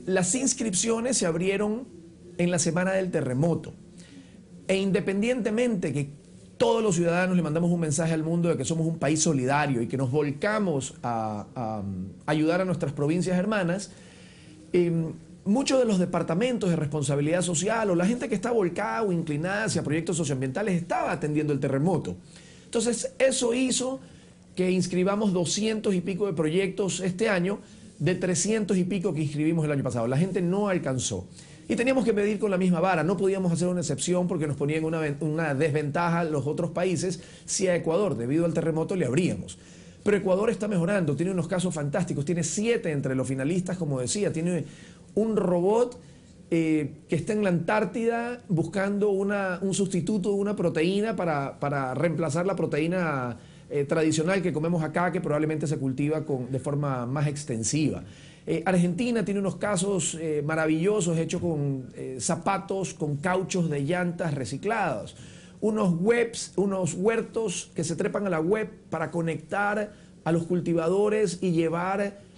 las inscripciones se abrieron en la semana del terremoto. E independientemente que todos los ciudadanos le mandamos un mensaje al mundo de que somos un país solidario y que nos volcamos a ayudar a nuestras provincias hermanas, muchos de los departamentos de responsabilidad social o la gente que está volcada o inclinada hacia proyectos socioambientales estaba atendiendo el terremoto. Entonces, eso hizo que inscribamos 200 y pico de proyectos este año de 300 y pico que inscribimos el año pasado. La gente no alcanzó. Y teníamos que medir con la misma vara. No podíamos hacer una excepción porque nos ponían una desventaja los otros países si a Ecuador, debido al terremoto, le abríamos. Pero Ecuador está mejorando, tiene unos casos fantásticos, tiene 7 entre los finalistas, como decía, tiene un robot que está en la Antártida buscando un sustituto de una proteína para reemplazar la proteína tradicional que comemos acá, que probablemente se cultiva de forma más extensiva. Argentina tiene unos casos maravillosos hechos con zapatos, con cauchos de llantas reciclados. Unos huertos que se trepan a la web para conectar a los cultivadores y llevar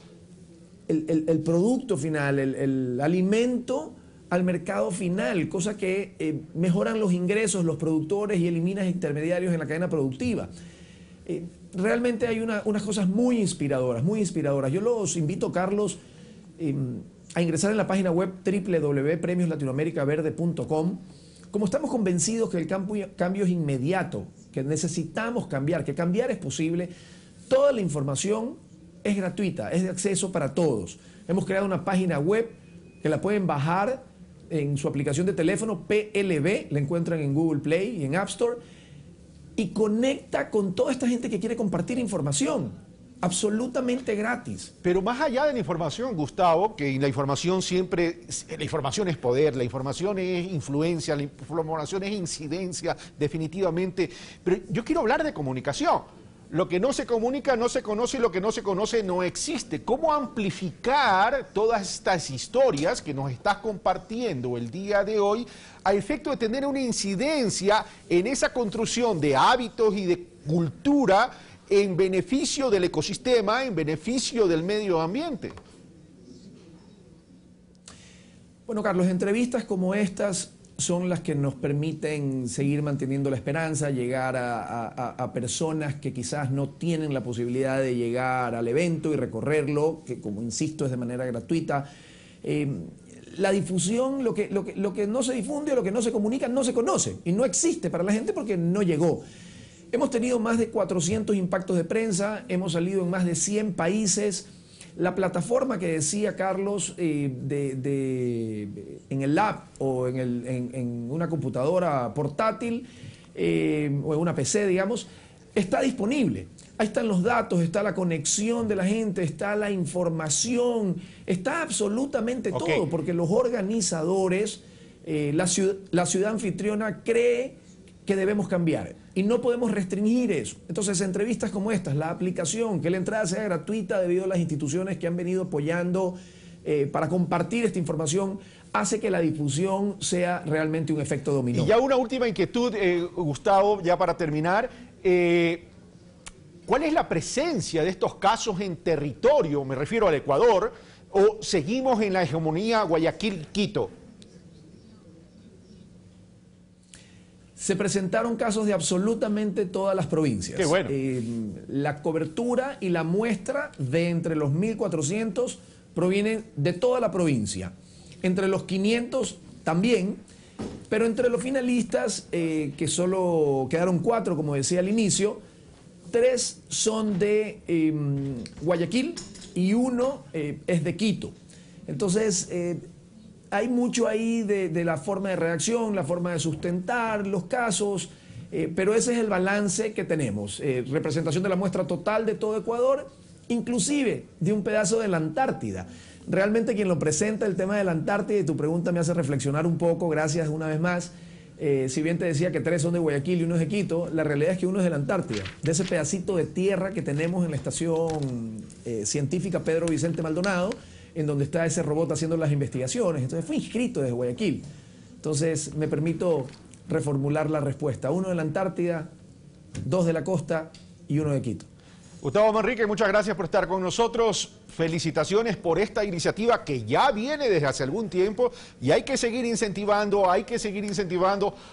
el producto final, el alimento al mercado final, cosa que mejoran los ingresos, los productores y eliminan intermediarios en la cadena productiva. Realmente hay unas cosas muy inspiradoras, muy inspiradoras. Yo los invito, Carlos, a ingresar en la página web www.premioslatinoamericaverde.com. Como estamos convencidos que el cambio es inmediato, que necesitamos cambiar, que cambiar es posible, toda la información es gratuita, es de acceso para todos. Hemos creado una página web que la pueden bajar en su aplicación de teléfono, PLB, la encuentran en Google Play y en App Store, y conecta con toda esta gente que quiere compartir información. absolutamente gratis. Pero más allá de la información, Gustavo, que la información siempre, la información es poder, la información es influencia, la información es incidencia, definitivamente. Pero yo quiero hablar de comunicación. Lo que no se comunica no se conoce y lo que no se conoce no existe. ¿Cómo amplificar todas estas historias que nos estás compartiendo el día de hoy a efecto de tener una incidencia en esa construcción de hábitos y de cultura en beneficio del ecosistema, en beneficio del medio ambiente? Bueno, Carlos, entrevistas como estas son las que nos permiten seguir manteniendo la esperanza, llegar a personas que quizás no tienen la posibilidad de llegar al evento y recorrerlo, que como insisto es de manera gratuita. La difusión, lo que no se difunde o lo que no se comunica no se conoce y no existe para la gente porque no llegó. Hemos tenido más de 400 impactos de prensa, hemos salido en más de 100 países. La plataforma que decía Carlos en el lab o en una computadora portátil o en una PC, digamos, está disponible. Ahí están los datos, está la conexión de la gente, está la información, está absolutamente todo, porque los organizadores, la ciudad anfitriona cree que debemos cambiar y no podemos restringir eso. Entonces, entrevistas como estas, la aplicación, que la entrada sea gratuita debido a las instituciones que han venido apoyando para compartir esta información, hace que la difusión sea realmente un efecto dominó. Y ya una última inquietud, Gustavo, ya para terminar. ¿Cuál es la presencia de estos casos en territorio? Me refiero al Ecuador, o seguimos en la hegemonía Guayaquil-Quito. Se presentaron casos de absolutamente todas las provincias. Qué bueno. La cobertura y la muestra de entre los 1.400 provienen de toda la provincia. Entre los 500 también, pero entre los finalistas, que solo quedaron 4, como decía al inicio, 3 son de Guayaquil y 1 es de Quito. Entonces, hay mucho ahí de la forma de redacción, la forma de sustentar los casos, pero ese es el balance que tenemos. Representación de la muestra total de todo Ecuador, inclusive de un pedazo de la Antártida. Realmente quien lo presenta, el tema de la Antártida, y tu pregunta me hace reflexionar un poco, gracias una vez más. Si bien te decía que 3 son de Guayaquil y 1 es de Quito, la realidad es que 1 es de la Antártida, de ese pedacito de tierra que tenemos en la estación científica Pedro Vicente Maldonado, en donde está ese robot haciendo las investigaciones. Entonces fue inscrito desde Guayaquil. Entonces me permito reformular la respuesta. 1 de la Antártida, 2 de la costa y 1 de Quito. Gustavo Manrique, muchas gracias por estar con nosotros. Felicitaciones por esta iniciativa que ya viene desde hace algún tiempo y hay que seguir incentivando,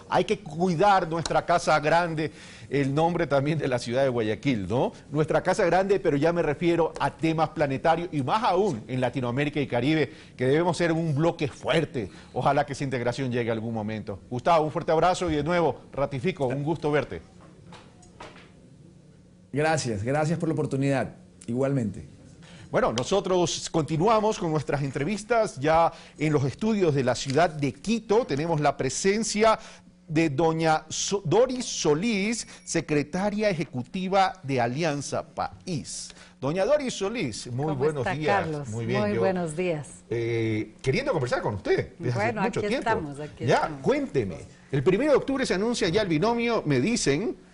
hay que cuidar nuestra casa grande, el nombre también de la ciudad de Guayaquil, ¿no? Nuestra casa grande, pero ya me refiero a temas planetarios y más aún en Latinoamérica y Caribe, que debemos ser un bloque fuerte. Ojalá que esa integración llegue a algún momento. Gustavo, un fuerte abrazo y de nuevo, ratifico, un gusto verte. Gracias por la oportunidad, igualmente. Bueno, nosotros continuamos con nuestras entrevistas ya en los estudios de la ciudad de Quito. Tenemos la presencia de doña Doris Solís, secretaria ejecutiva de Alianza País. Doña Doris Solís, muy buenos días. Carlos? Muy bien. Muy buenos días. Queriendo conversar con usted desde hace mucho tiempo. Aquí estamos. Cuénteme, el 1 de octubre se anuncia ya el binomio, me dicen,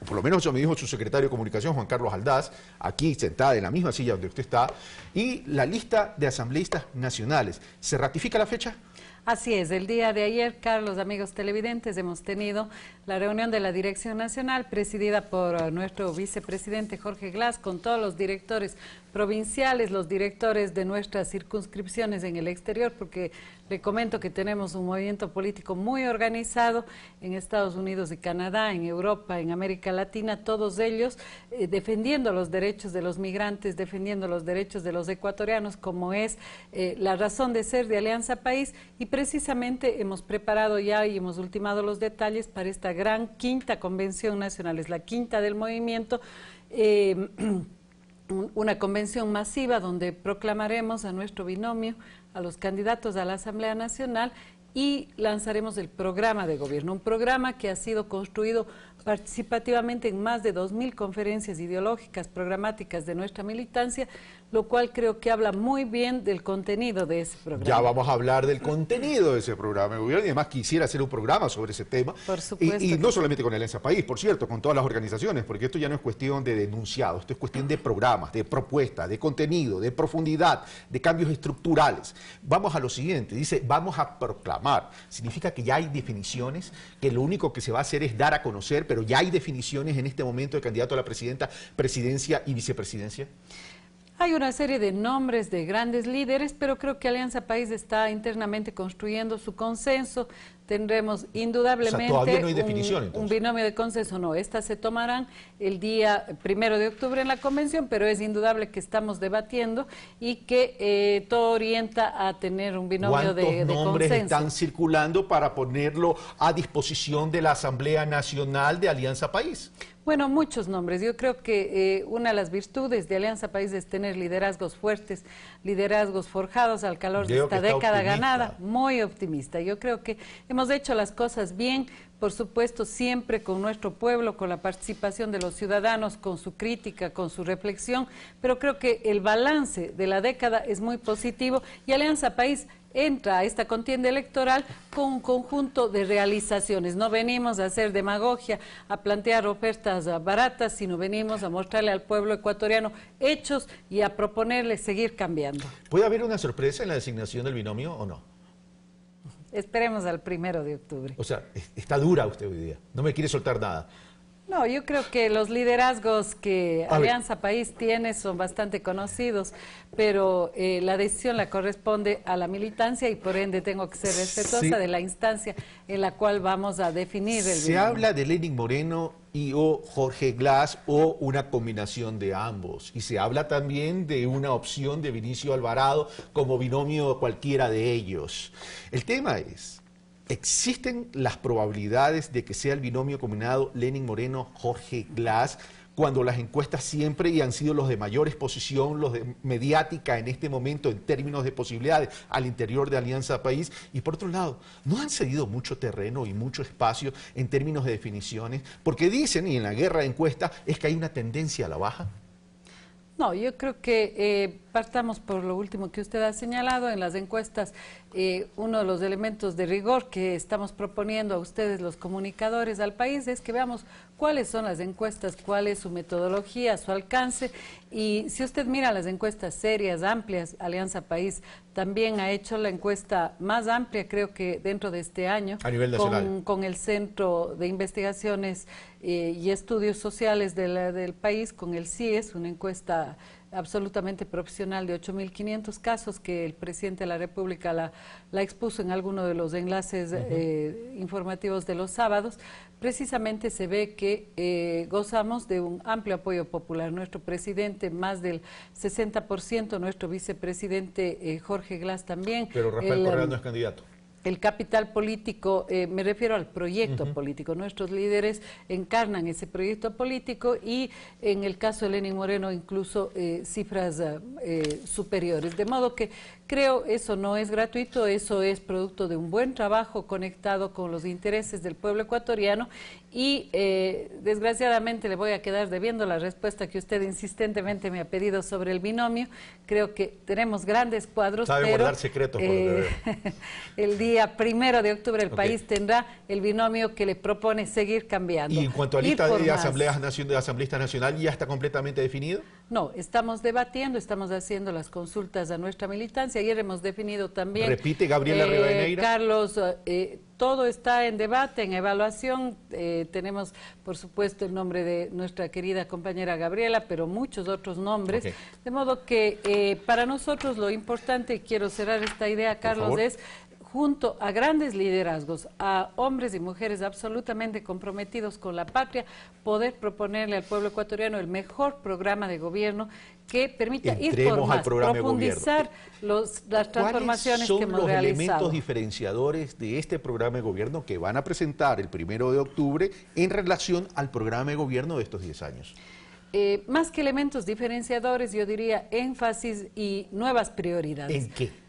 por lo menos eso me dijo su secretario de Comunicación, Juan Carlos Aldaz, aquí sentada en la misma silla donde usted está, y la lista de asambleístas nacionales. ¿Se ratifica la fecha? Así es, el día de ayer, Carlos, amigos televidentes, hemos tenido la reunión de la Dirección Nacional presidida por nuestro vicepresidente Jorge Glass con todos los directores provinciales, los directores de nuestras circunscripciones en el exterior, porque le comento que tenemos un movimiento político muy organizado en Estados Unidos y Canadá, en Europa, en América Latina, todos ellos defendiendo los derechos de los migrantes, defendiendo los derechos de los ecuatorianos, como es la razón de ser de Alianza País, y precisamente hemos preparado ya y hemos ultimado los detalles para esta gran quinta convención nacional, es la quinta del movimiento, una convención masiva donde proclamaremos a nuestro binomio, a los candidatos a la Asamblea Nacional y lanzaremos el programa de gobierno, un programa que ha sido construido participativamente en más de 2.000 conferencias ideológicas, programáticas de nuestra militancia, lo cual creo que habla muy bien del contenido de ese programa. Ya vamos a hablar del contenido de ese programa de gobierno y además quisiera hacer un programa sobre ese tema. Por supuesto. Y no solamente con Alianza País, por cierto, con todas las organizaciones, porque esto ya no es cuestión de denunciados, esto es cuestión de programas, de propuestas, de contenido, de profundidad, de cambios estructurales. Vamos a lo siguiente, dice, vamos a proclamar. Significa que ya hay definiciones, que lo único que se va a hacer es dar a conocer, pero ya hay definiciones en este momento de candidato a la presidencia y vicepresidencia. Hay una serie de nombres de grandes líderes, pero creo que Alianza País está internamente construyendo su consenso. Tendremos indudablemente todavía no hay definición, un binomio de consenso. No, estas se tomarán el día 1 de octubre en la convención, pero es indudable que estamos debatiendo y que todo orienta a tener un binomio de consenso. ¿Cuántos nombres están circulando para ponerlo a disposición de la Asamblea Nacional de Alianza País? Bueno, muchos nombres. Yo creo que una de las virtudes de Alianza País es tener liderazgos fuertes, liderazgos forjados al calor de esta década ganada, muy optimista. Yo creo que hemos hecho las cosas bien, por supuesto, siempre con nuestro pueblo, con la participación de los ciudadanos, con su crítica, con su reflexión, pero creo que el balance de la década es muy positivo y Alianza País entra a esta contienda electoral con un conjunto de realizaciones. No venimos a hacer demagogia, a plantear ofertas baratas, sino venimos a mostrarle al pueblo ecuatoriano hechos y a proponerle seguir cambiando. ¿Puede haber una sorpresa en la designación del binomio o no? Esperemos al 1 de octubre. O sea, está dura usted hoy día, no me quiere soltar nada. No, yo creo que los liderazgos que Alianza País tiene son bastante conocidos, pero la decisión la corresponde a la militancia y por ende tengo que ser respetuosa de la instancia en la cual vamos a definir el binomio. Se habla de Lenín Moreno y o Jorge Glass o una combinación de ambos. Y se habla también de una opción de Vinicio Alvarado como binomio cualquiera de ellos. El tema es, ¿existen las probabilidades de que sea el binomio combinado Lenín Moreno-Jorge Glass cuando las encuestas siempre y han sido los de mayor exposición, los de mediática en este momento en términos de posibilidades al interior de Alianza País? Y por otro lado, ¿no han cedido mucho terreno y mucho espacio en términos de definiciones? Porque dicen, y en la guerra de encuestas, es que hay una tendencia a la baja. No, yo creo que partamos por lo último que usted ha señalado. En las encuestas, uno de los elementos de rigor que estamos proponiendo a ustedes, los comunicadores, al país, es que veamos cuáles son las encuestas, cuál es su metodología, su alcance. Y si usted mira las encuestas serias, amplias, Alianza País también ha hecho la encuesta más amplia, creo que dentro de este año, a nivel nacional, con el Centro de Investigaciones y Estudios Sociales del país, con el CIES, una encuesta absolutamente profesional de 8.500 casos que el presidente de la República la expuso en alguno de los enlaces informativos de los sábados. Precisamente se ve que gozamos de un amplio apoyo popular. Nuestro presidente, más del 60%, nuestro vicepresidente Jorge Glass también. Pero Rafael Correa no es candidato. El capital político, me refiero al proyecto político. Nuestros líderes encarnan ese proyecto político y en el caso de Lenín Moreno incluso cifras superiores. De modo que creo eso no es gratuito, eso es producto de un buen trabajo conectado con los intereses del pueblo ecuatoriano y desgraciadamente le voy a quedar debiendo la respuesta que usted insistentemente me ha pedido sobre el binomio. Creo que tenemos grandes cuadros, sabe pero guardar secretos por lo que veo. El día 1 de octubre el país tendrá el binomio que le propone seguir cambiando. ¿Y en cuanto a lista de asambleístas nacional ya está completamente definido? No, estamos debatiendo, estamos haciendo las consultas a nuestra militancia. Ayer hemos definido también... Repite, Gabriela Rivadeneira. Carlos, todo está en debate, en evaluación. Tenemos, por supuesto, el nombre de nuestra querida compañera Gabriela, pero muchos otros nombres. De modo que para nosotros lo importante, y quiero cerrar esta idea, Carlos, es junto a grandes liderazgos, a hombres y mujeres absolutamente comprometidos con la patria, poder proponerle al pueblo ecuatoriano el mejor programa de gobierno que permita ir por más, profundizar las transformaciones que hemos realizado. ¿Cuáles son los elementos diferenciadores de este programa de gobierno que van a presentar el 1 de octubre en relación al programa de gobierno de estos 10 años? Más que elementos diferenciadores, yo diría énfasis y nuevas prioridades. ¿En qué?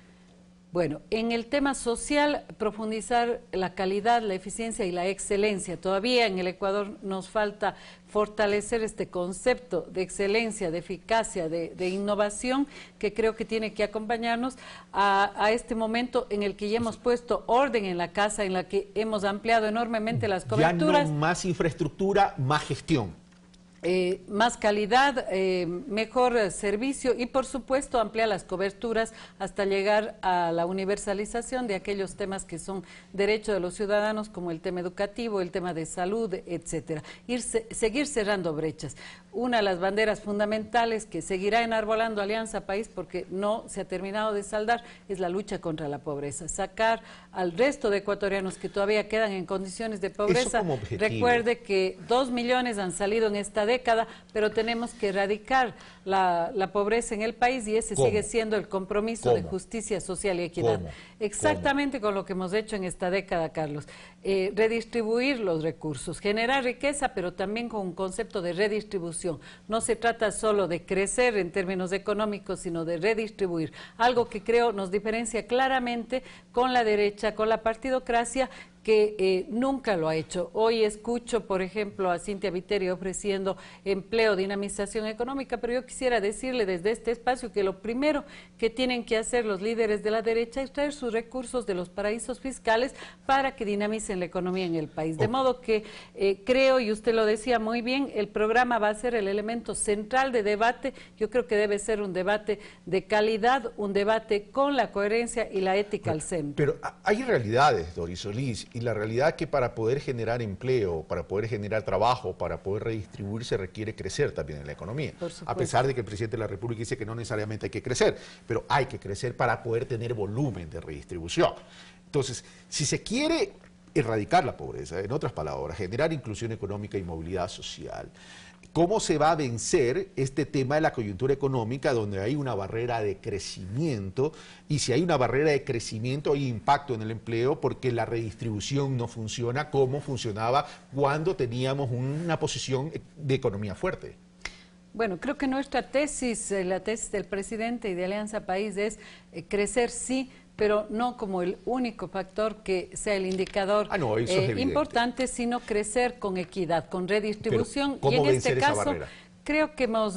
Bueno, en el tema social, profundizar la calidad, la eficiencia y la excelencia. Todavía en el Ecuador nos falta fortalecer este concepto de excelencia, de eficacia, de innovación, que creo que tiene que acompañarnos a este momento en el que ya hemos puesto orden en la casa, en la que hemos ampliado enormemente las coberturas. Ya no más infraestructura, más gestión. Más calidad, mejor servicio y por supuesto ampliar las coberturas hasta llegar a la universalización de aquellos temas que son derecho de los ciudadanos, como el tema educativo, el tema de salud, etcétera. Seguir cerrando brechas. Una de las banderas fundamentales que seguirá enarbolando Alianza País, porque no se ha terminado de saldar, es la lucha contra la pobreza. Sacar al resto de ecuatorianos que todavía quedan en condiciones de pobreza. Recuerde que 2 millones han salido en esta década, pero tenemos que erradicar la pobreza en el país y ese sigue siendo el compromiso de justicia social y equidad. Exactamente con lo que hemos hecho en esta década, Carlos. Redistribuir los recursos, generar riqueza, pero también con un concepto de redistribución. No se trata solo de crecer en términos económicos, sino de redistribuir. Algo que creo nos diferencia claramente con la derecha, con la partidocracia, que nunca lo ha hecho. Hoy escucho, por ejemplo, a Cintia Viteri ofreciendo empleo, dinamización económica, pero yo quisiera decirle desde este espacio que lo primero que tienen que hacer los líderes de la derecha es traer sus recursos de los paraísos fiscales para que dinamicen la economía en el país. De modo que creo, y usted lo decía muy bien, el programa va a ser el elemento central de debate. Yo creo que debe ser un debate de calidad, un debate con la coherencia y la ética al centro. Pero hay realidades, Doris Solís, y la realidad es que para poder generar empleo, para poder generar trabajo, para poder redistribuir, se requiere crecer también en la economía. A pesar de que el presidente de la República dice que no necesariamente hay que crecer, pero hay que crecer para poder tener volumen de redistribución. Entonces, si se quiere erradicar la pobreza, en otras palabras, generar inclusión económica y movilidad social, ¿cómo se va a vencer este tema de la coyuntura económica donde hay una barrera de crecimiento? Y si hay una barrera de crecimiento hay impacto en el empleo porque la redistribución no funciona como funcionaba cuando teníamos una posición de economía fuerte. Bueno, creo que nuestra tesis, la tesis del presidente y de Alianza País es crecer sí, pero no como el único factor que sea el indicador importante, sino crecer con equidad, con redistribución. Y en este caso, creo que hemos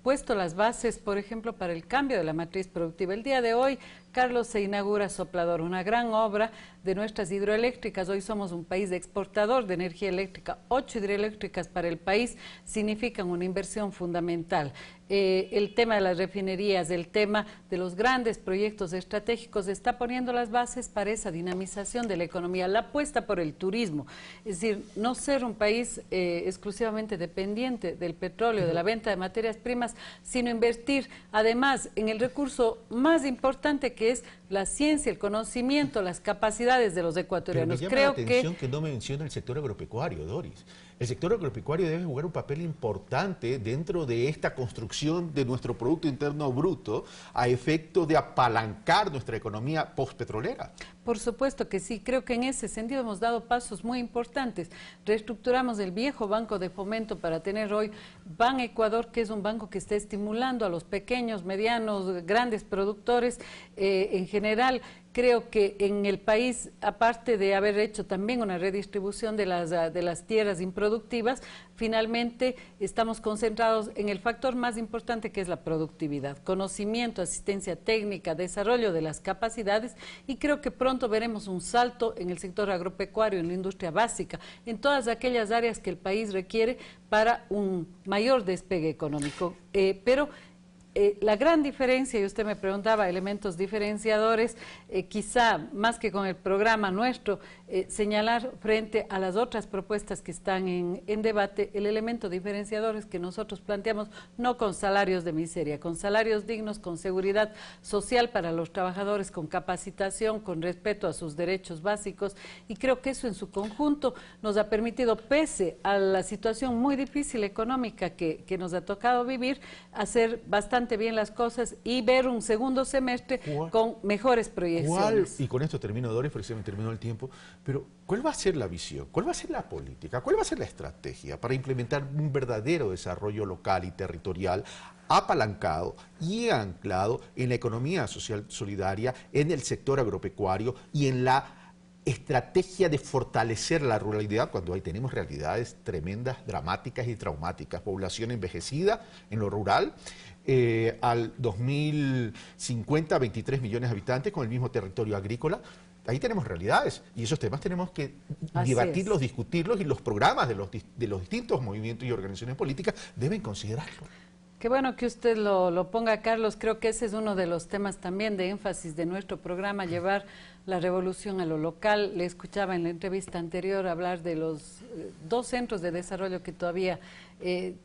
puesto las bases, por ejemplo, para el cambio de la matriz productiva. El día de hoy, Carlos, se inaugura Soplador, una gran obra de nuestras hidroeléctricas. Hoy somos un país exportador de energía eléctrica. 8 hidroeléctricas para el país significan una inversión fundamental. El tema de las refinerías, el tema de los grandes proyectos estratégicos está poniendo las bases para esa dinamización de la economía, la apuesta por el turismo. Es decir, no ser un país exclusivamente dependiente del petróleo, de la venta de materias primas, sino invertir además en el recurso más importante que es la ciencia, el conocimiento, las capacidades de los ecuatorianos. Pero me llama la atención que no menciona el sector agropecuario, Doris. El sector agropecuario debe jugar un papel importante dentro de esta construcción de nuestro Producto Interno Bruto a efecto de apalancar nuestra economía postpetrolera. Por supuesto que sí, creo que en ese sentido hemos dado pasos muy importantes. Reestructuramos el viejo Banco de Fomento para tener hoy Ban Ecuador, que es un banco que está estimulando a los pequeños, medianos, grandes productores en general. Creo que en el país, aparte de haber hecho también una redistribución de las tierras improductivas, finalmente estamos concentrados en el factor más importante que es la productividad, conocimiento, asistencia técnica, desarrollo de las capacidades, y creo que pronto veremos un salto en el sector agropecuario, en la industria básica, en todas aquellas áreas que el país requiere para un mayor despegue económico. La gran diferencia, y usted me preguntaba, elementos diferenciadores, quizá más que con el programa nuestro, señalar frente a las otras propuestas que están en debate, el elemento diferenciador es que nosotros planteamos no con salarios de miseria, con salarios dignos, con seguridad social para los trabajadores, con capacitación, con respeto a sus derechos básicos, y creo que eso en su conjunto nos ha permitido, pese a la situación muy difícil económica que nos ha tocado vivir, hacer bastante bastante bien las cosas y ver un segundo semestre con mejores proyecciones. Y con esto termino, Doris, porque se me terminó el tiempo, pero ¿cuál va a ser la visión? ¿Cuál va a ser la política? ¿Cuál va a ser la estrategia para implementar un verdadero desarrollo local y territorial apalancado y anclado en la economía social solidaria, en el sector agropecuario y en la estrategia de fortalecer la ruralidad cuando ahí tenemos realidades tremendas, dramáticas y traumáticas? Población envejecida en lo rural, al 2050 23 millones de habitantes con el mismo territorio agrícola. Ahí tenemos realidades y esos temas tenemos que debatirlos, discutirlos, y los programas de los distintos movimientos y organizaciones políticas deben considerarlo. Qué bueno que usted lo ponga, Carlos. Creo que ese es uno de los temas también de énfasis de nuestro programa, llevar la revolución a lo local. Le escuchaba en la entrevista anterior hablar de los 2 centros de desarrollo que todavía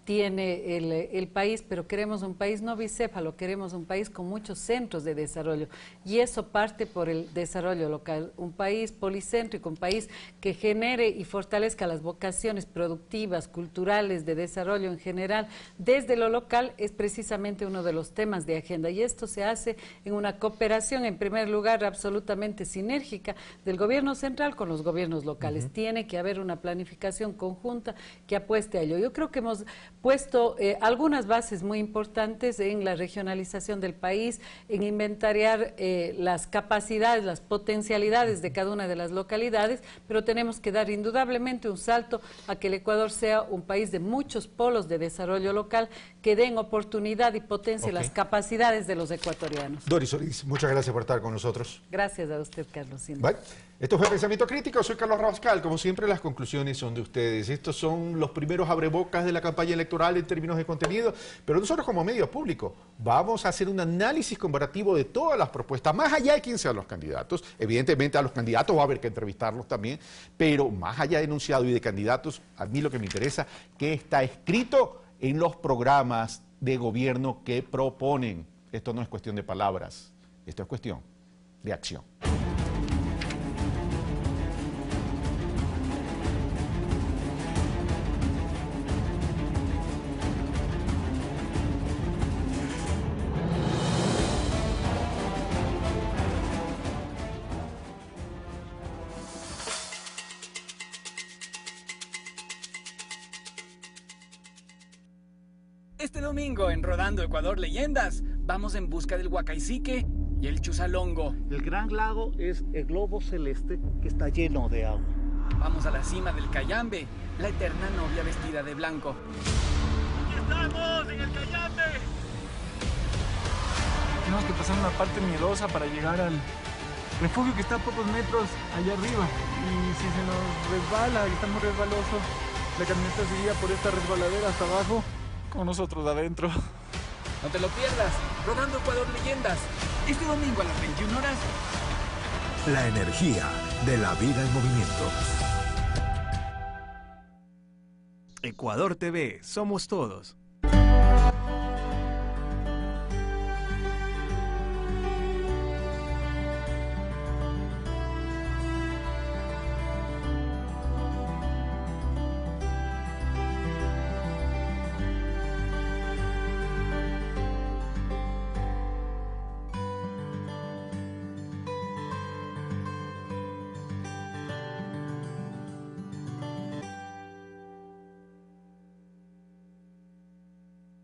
tiene el país, pero queremos un país no bicéfalo, queremos un país con muchos centros de desarrollo, y eso parte por el desarrollo local, un país policéntrico, un país que genere y fortalezca las vocaciones productivas, culturales, de desarrollo en general, desde lo local, es precisamente uno de los temas de agenda, y esto se hace en una cooperación, en primer lugar, absolutamente sinérgica del gobierno central con los gobiernos locales. Tiene que haber una planificación conjunta que apueste a ello. Yo creo que hemos puesto algunas bases muy importantes en la regionalización del país, en inventariar las capacidades, las potencialidades de cada una de las localidades, pero tenemos que dar indudablemente un salto a que el Ecuador sea un país de muchos polos de desarrollo local que den oportunidad y potencie las capacidades de los ecuatorianos. Doris Solís, muchas gracias por estar con nosotros. Gracias a usted, Carlos. Bye. Esto fue Pensamiento Crítico, soy Carlos Rabascal. Como siempre, las conclusiones son de ustedes. Estos son los primeros abrebocas de la campaña electoral en términos de contenido, pero nosotros como medio público vamos a hacer un análisis comparativo de todas las propuestas, más allá de quién sean los candidatos. Evidentemente a los candidatos va a haber que entrevistarlos también, pero más allá de enunciado y de candidatos, a mí lo que me interesa, qué está escrito en los programas de gobierno que proponen. Esto no es cuestión de palabras, esto es cuestión de acción. Este domingo en Rodando Ecuador Leyendas, vamos en busca del Huacaizique y el Chuzalongo. El gran lago es el globo celeste que está lleno de agua. Vamos a la cima del Cayambe, la eterna novia vestida de blanco. ¡Aquí estamos, en el Cayambe! Tenemos que pasar una parte miedosa para llegar al refugio que está a pocos metros allá arriba. Y si se nos resbala, y está muy resbaloso, la camioneta seguía por esta resbaladera hasta abajo, con nosotros adentro. No te lo pierdas, Rodando Ecuador Leyendas, este domingo a las 21 horas. La energía de la vida en movimiento. Ecuador TV, somos todos.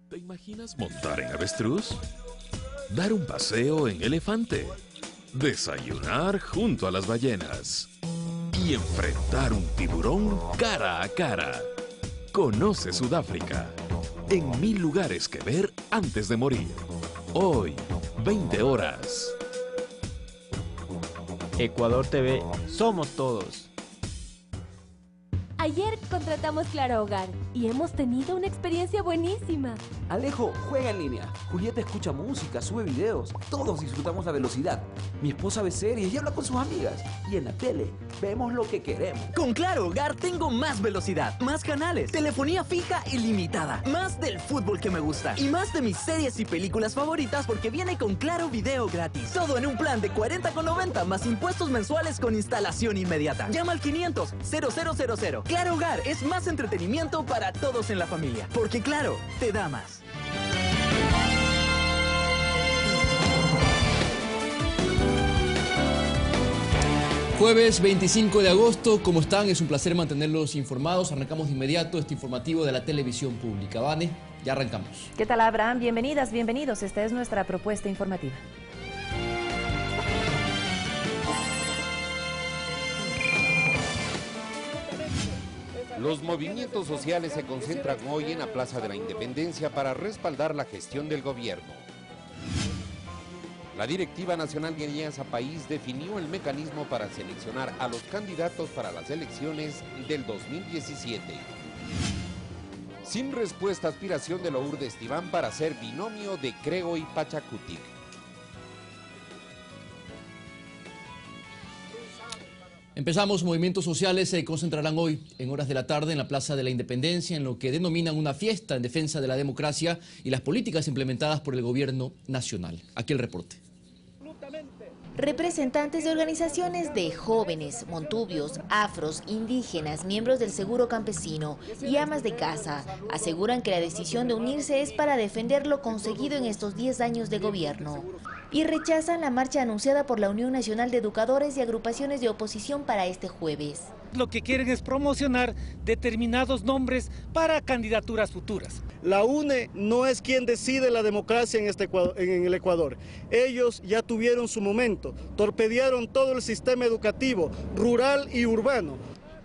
¿Te imaginas montar en avestruz? ¿Dar un paseo en elefante? ¿Desayunar junto a las ballenas? ¿Y enfrentar un tiburón cara a cara? Conoce Sudáfrica. En 1000 lugares que ver antes de morir. Hoy, 20 horas. Ecuador TV, somos todos. Ayer contratamos Claro Hogar y hemos tenido una experiencia buenísima. Alejo juega en línea, Julieta escucha música, sube videos, todos disfrutamos la velocidad. Mi esposa ve series y habla con sus amigas. Y en la tele vemos lo que queremos. Con Claro Hogar tengo más velocidad, más canales, telefonía fija ilimitada, más del fútbol que me gusta y más de mis series y películas favoritas porque viene con Claro Video gratis. Todo en un plan de 40,90 más impuestos mensuales con instalación inmediata. Llama al 500-0000. Claro Hogar es más entretenimiento para todos en la familia, porque Claro te da más. Jueves 25 de agosto, ¿cómo están? Es un placer mantenerlos informados. Arrancamos de inmediato este informativo de la televisión pública. Vane, ya arrancamos. ¿Qué tal, Abraham? Bienvenidas, bienvenidos. Esta es nuestra propuesta informativa. Los movimientos sociales se concentran hoy en la Plaza de la Independencia para respaldar la gestión del gobierno. La Directiva Nacional de Alianza País definió el mecanismo para seleccionar a los candidatos para las elecciones del 2017. Sin respuesta, aspiración de Lourdes Tibán para ser binomio de Creo y Pachacutic. Empezamos. Movimientos sociales se concentrarán hoy en horas de la tarde en la Plaza de la Independencia en lo que denominan una fiesta en defensa de la democracia y las políticas implementadas por el gobierno nacional. Aquí el reporte. Representantes de organizaciones de jóvenes, montubios, afros, indígenas, miembros del Seguro Campesino y amas de casa aseguran que la decisión de unirse es para defender lo conseguido en estos 10 años de gobierno y rechazan la marcha anunciada por la Unión Nacional de Educadores y agrupaciones de oposición para este jueves. Lo que quieren es promocionar determinados nombres para candidaturas futuras. La UNE no es quien decide la democracia en el Ecuador. Ellos ya tuvieron su momento, torpedearon todo el sistema educativo, rural y urbano.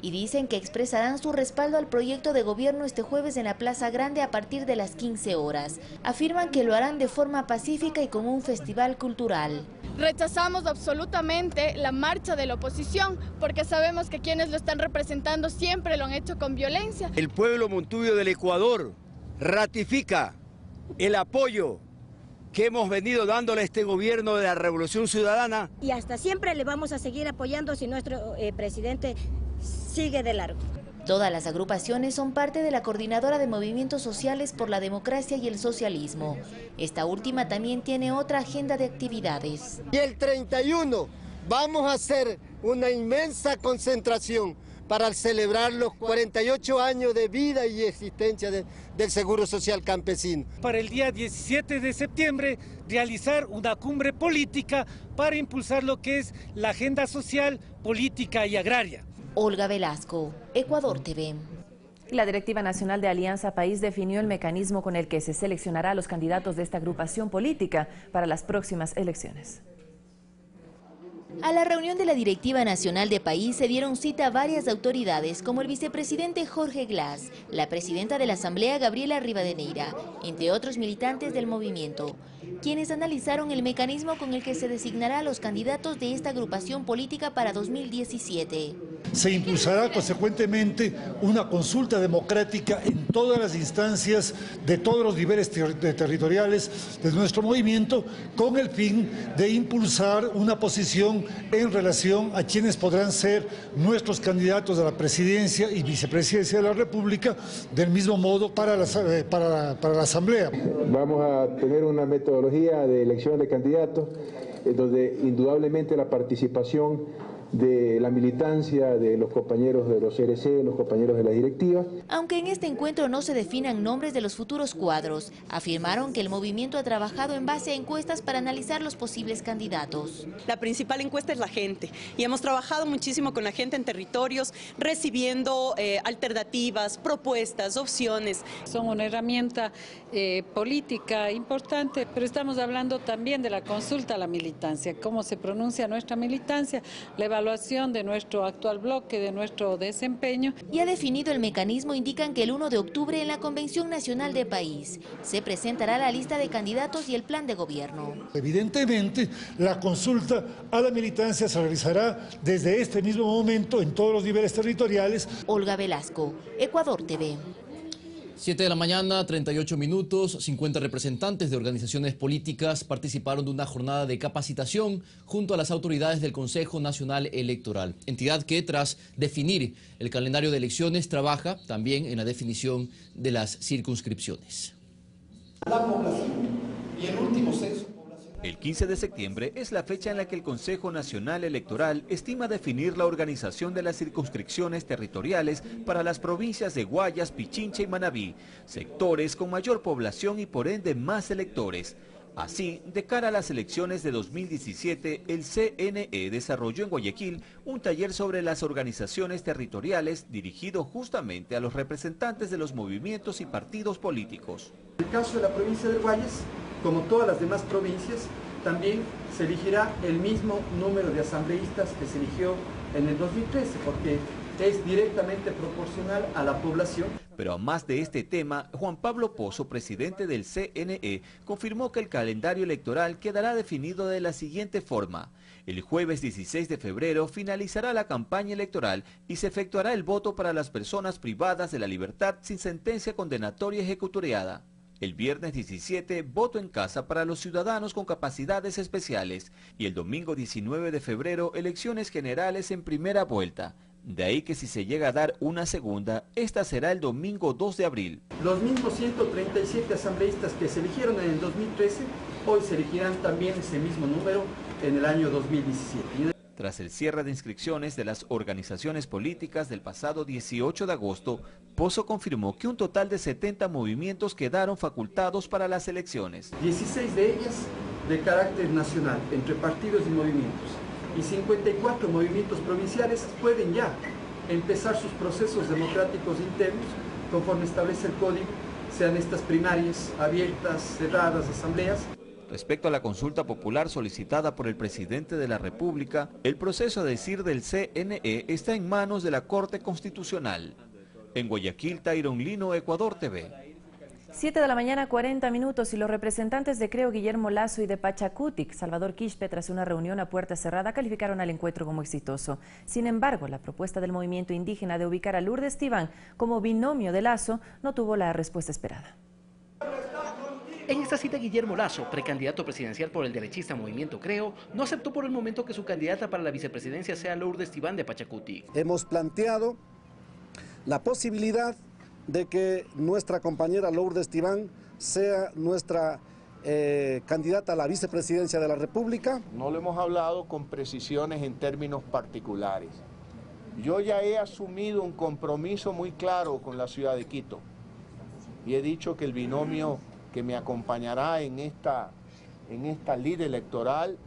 Y dicen que expresarán su respaldo al proyecto de gobierno este jueves en la Plaza Grande a partir de las 15 horas. Afirman que lo harán de forma pacífica y como un festival cultural. Rechazamos absolutamente la marcha de la oposición porque sabemos que quienes lo están representando siempre lo han hecho con violencia. El pueblo montubio del Ecuador ratifica el apoyo que hemos venido dándole a este gobierno de la Revolución Ciudadana. Y hasta siempre le vamos a seguir apoyando si nuestro presidente sigue de largo. Todas las agrupaciones son parte de la Coordinadora de Movimientos Sociales por la Democracia y el Socialismo. Esta última también tiene otra agenda de actividades. Y el 31 vamos a hacer una inmensa concentración para celebrar los 48 años de vida y existencia del Seguro Social Campesino. Para el día 17 de septiembre realizar una cumbre política para impulsar lo que es la agenda social, política y agraria. Olga Velasco, Ecuador TV. La Directiva Nacional de Alianza País definió el mecanismo con el que se seleccionará a los candidatos de esta agrupación política para las próximas elecciones. A la reunión de la Directiva Nacional de País se dieron cita varias autoridades como el vicepresidente Jorge Glass, la presidenta de la Asamblea Gabriela Rivadeneira, entre otros militantes del movimiento, quienes analizaron el mecanismo con el que se designará a los candidatos de esta agrupación política para 2017. Se impulsará consecuentemente una consulta democrática en todas las instancias de todos los niveles territoriales de nuestro movimiento con el fin de impulsar una posición en relación a quienes podrán ser nuestros candidatos a la presidencia y vicepresidencia de la República, del mismo modo para la Asamblea. Vamos a tener una metodología de elección de candidatos donde indudablemente la participación de la militancia, de los compañeros de los CRC, los compañeros de la directiva. Aunque en este encuentro no se definan nombres de los futuros cuadros, afirmaron que el movimiento ha trabajado en base a encuestas para analizar los posibles candidatos. La principal encuesta es la gente y hemos trabajado muchísimo con la gente en territorios, recibiendo alternativas, propuestas, opciones. Son una herramienta política importante, pero estamos hablando también de la consulta a la militancia, cómo se pronuncia nuestra militancia, la evaluación de nuestro actual bloque, de nuestro desempeño. Y ha definido el mecanismo, indican que el 1 de octubre en la Convención Nacional de País se presentará la lista de candidatos y el plan de gobierno. Evidentemente, la consulta a la militancia se realizará desde este mismo momento en todos los niveles territoriales. Olga Velasco, Ecuador TV. 7 de la mañana, 38 minutos, 50 representantes de organizaciones políticas participaron de una jornada de capacitación junto a las autoridades del Consejo Nacional Electoral, entidad que tras definir el calendario de elecciones trabaja también en la definición de las circunscripciones. La población y el último censo. El 15 de septiembre es la fecha en la que el Consejo Nacional Electoral estima definir la organización de las circunscripciones territoriales para las provincias de Guayas, Pichincha y Manabí, sectores con mayor población y por ende más electores. Así, de cara a las elecciones de 2017, el CNE desarrolló en Guayaquil un taller sobre las organizaciones territoriales dirigido justamente a los representantes de los movimientos y partidos políticos. En el caso de la provincia del Guayas, como todas las demás provincias, también se elegirá el mismo número de asambleístas que se eligió en el 2013, porque es directamente proporcional a la población. Pero a más de este tema, Juan Pablo Pozo, presidente del CNE, confirmó que el calendario electoral quedará definido de la siguiente forma. El jueves 16 de febrero finalizará la campaña electoral y se efectuará el voto para las personas privadas de la libertad sin sentencia condenatoria ejecutoriada. El viernes 17, voto en casa para los ciudadanos con capacidades especiales. Y el domingo 19 de febrero, elecciones generales en primera vuelta. De ahí que si se llega a dar una segunda, esta será el domingo 2 de abril. Los mismos 137 asambleístas que se eligieron en el 2013, hoy se elegirán también ese mismo número en el año 2017. Tras el cierre de inscripciones de las organizaciones políticas del pasado 18 de agosto, Pozo confirmó que un total de 70 movimientos quedaron facultados para las elecciones. 16 de ellas de carácter nacional, entre partidos y movimientos. Y 54 movimientos provinciales pueden ya empezar sus procesos democráticos internos, conforme establece el código, sean estas primarias, abiertas, cerradas, asambleas. Respecto a la consulta popular solicitada por el presidente de la República, el proceso a decir del CNE está en manos de la Corte Constitucional. En Guayaquil, Tyron Lino, Ecuador TV. 7 de la mañana, 40 minutos, y los representantes de Creo, Guillermo Lasso, y de Pachacutic, Salvador Quispe, tras una reunión a puerta cerrada, calificaron al encuentro como exitoso. Sin embargo, la propuesta del movimiento indígena de ubicar a Lourdes Tibán como binomio de Lasso no tuvo la respuesta esperada. En esta cita, Guillermo Lasso, precandidato presidencial por el derechista Movimiento Creo, no aceptó por el momento que su candidata para la vicepresidencia sea Lourdes Tibán de Pachacutic. Hemos planteado la posibilidad de que nuestra compañera Lourdes Tibán sea nuestra candidata a la vicepresidencia de la República. No lo hemos hablado con precisiones en términos particulares. Yo ya he asumido un compromiso muy claro con la ciudad de Quito y he dicho que el binomio que me acompañará en esta lid electoral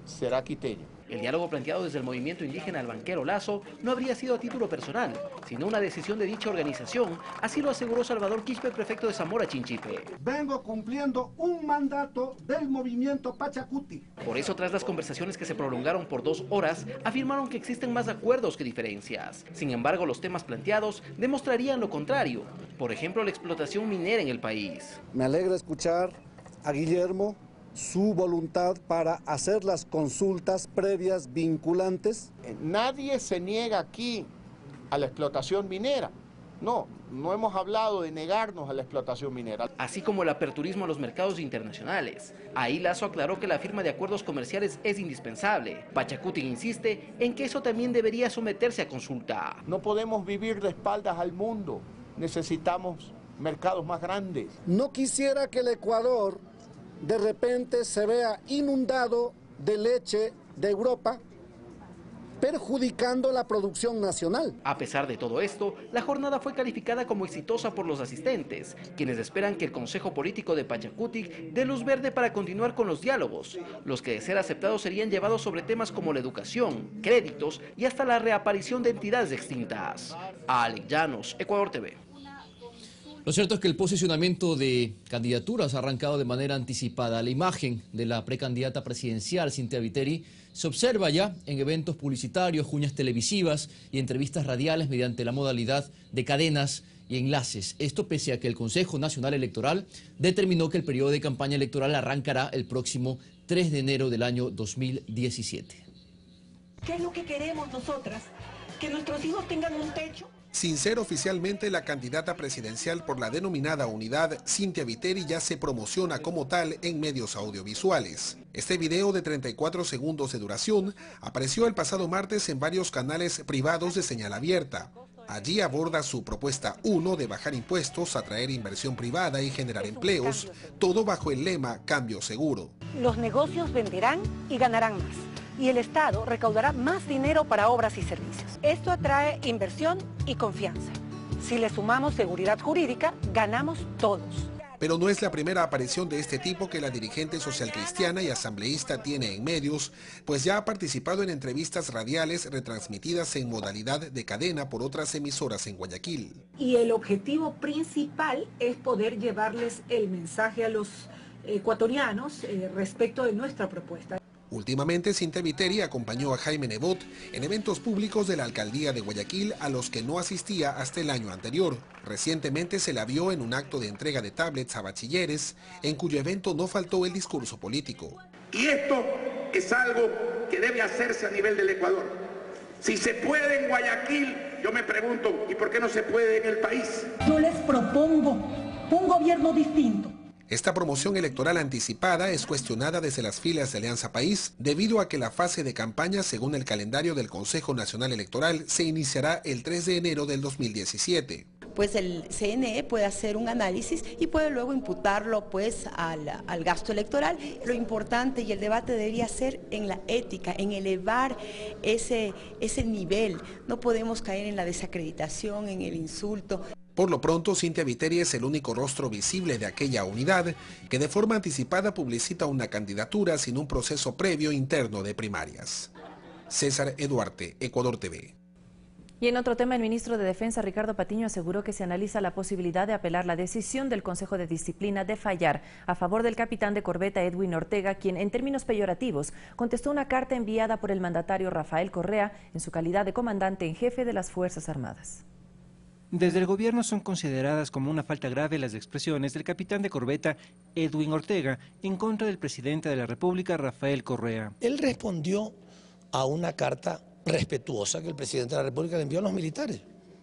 será quiteño. El diálogo planteado desde el movimiento indígena al banquero Lasso no habría sido a título personal, sino una decisión de dicha organización, así lo aseguró Salvador Quispe, prefecto de Zamora Chinchipe. Vengo cumpliendo un mandato del movimiento Pachacutic. Por eso, tras las conversaciones que se prolongaron por 2 horas, afirmaron que existen más acuerdos que diferencias. Sin embargo, los temas planteados demostrarían lo contrario, por ejemplo, la explotación minera en el país. Me alegra escuchar a Guillermo su voluntad para hacer las consultas previas vinculantes. Nadie se niega aquí a la explotación minera. No hemos hablado de negarnos a la explotación minera. Así como el aperturismo a los mercados internacionales. Ahí Lasso aclaró que la firma de acuerdos comerciales es indispensable. Pachacutic insiste en que eso también debería someterse a consulta. No podemos vivir de espaldas al mundo. Necesitamos mercados más grandes. No quisiera que el Ecuador de repente se vea inundado de leche de Europa, perjudicando la producción nacional. A pesar de todo esto, la jornada fue calificada como exitosa por los asistentes, quienes esperan que el Consejo Político de Pachacutic dé luz verde para continuar con los diálogos, los que de ser aceptados serían llevados sobre temas como la educación, créditos y hasta la reaparición de entidades extintas. Alex Llanos, Ecuador TV. Lo cierto es que el posicionamiento de candidaturas ha arrancado de manera anticipada. La imagen de la precandidata presidencial, Cynthia Viteri, se observa ya en eventos publicitarios, cuñas televisivas y entrevistas radiales mediante la modalidad de cadenas y enlaces. Esto pese a que el Consejo Nacional Electoral determinó que el periodo de campaña electoral arrancará el próximo 3 de enero del año 2017. ¿Qué es lo que queremos nosotras? ¿Que nuestros hijos tengan un techo? Sin ser oficialmente la candidata presidencial por la denominada unidad, Cynthia Viteri ya se promociona como tal en medios audiovisuales. Este video de 34 segundos de duración apareció el pasado martes en varios canales privados de señal abierta. Allí aborda su propuesta 1 de bajar impuestos, atraer inversión privada y generar empleos, todo bajo el lema Cambio Seguro. Los negocios venderán y ganarán más, y el Estado recaudará más dinero para obras y servicios. Esto atrae inversión y confianza. Si le sumamos seguridad jurídica, ganamos todos. Pero no es la primera aparición de este tipo que la dirigente socialcristiana y asambleísta tiene en medios, pues ya ha participado en entrevistas radiales retransmitidas en modalidad de cadena por otras emisoras en Guayaquil. Y el objetivo principal es poder llevarles el mensaje a los ecuatorianos respecto de nuestra propuesta. Últimamente, Cintia Viteri acompañó a Jaime Nebot en eventos públicos de la alcaldía de Guayaquil a los que no asistía hasta el año anterior. Recientemente se la vio en un acto de entrega de tablets a bachilleres, en cuyo evento no faltó el discurso político. Y esto es algo que debe hacerse a nivel del Ecuador. Si se puede en Guayaquil, yo me pregunto, ¿y por qué no se puede en el país? Yo les propongo un gobierno distinto. Esta promoción electoral anticipada es cuestionada desde las filas de Alianza País debido a que la fase de campaña, según el calendario del Consejo Nacional Electoral, se iniciará el 3 de enero del 2017. Pues el CNE puede hacer un análisis y puede luego imputarlo pues al gasto electoral. Lo importante y el debate debería ser en la ética, en elevar ese nivel. No podemos caer en la desacreditación, en el insulto. Por lo pronto, Cintia Viteri es el único rostro visible de aquella unidad que de forma anticipada publicita una candidatura sin un proceso previo interno de primarias. César Eduarte, Ecuador TV. Y en otro tema, el ministro de Defensa, Ricardo Patiño, aseguró que se analiza la posibilidad de apelar la decisión del Consejo de Disciplina de fallar a favor del capitán de corbeta Edwin Ortega, quien en términos peyorativos contestó una carta enviada por el mandatario Rafael Correa en su calidad de comandante en jefe de las Fuerzas Armadas. Desde el gobierno son consideradas como una falta grave las expresiones del capitán de corbeta Edwin Ortega en contra del presidente de la República, Rafael Correa. Él respondió a una carta respetuosa que el presidente de la República le envió a los militares,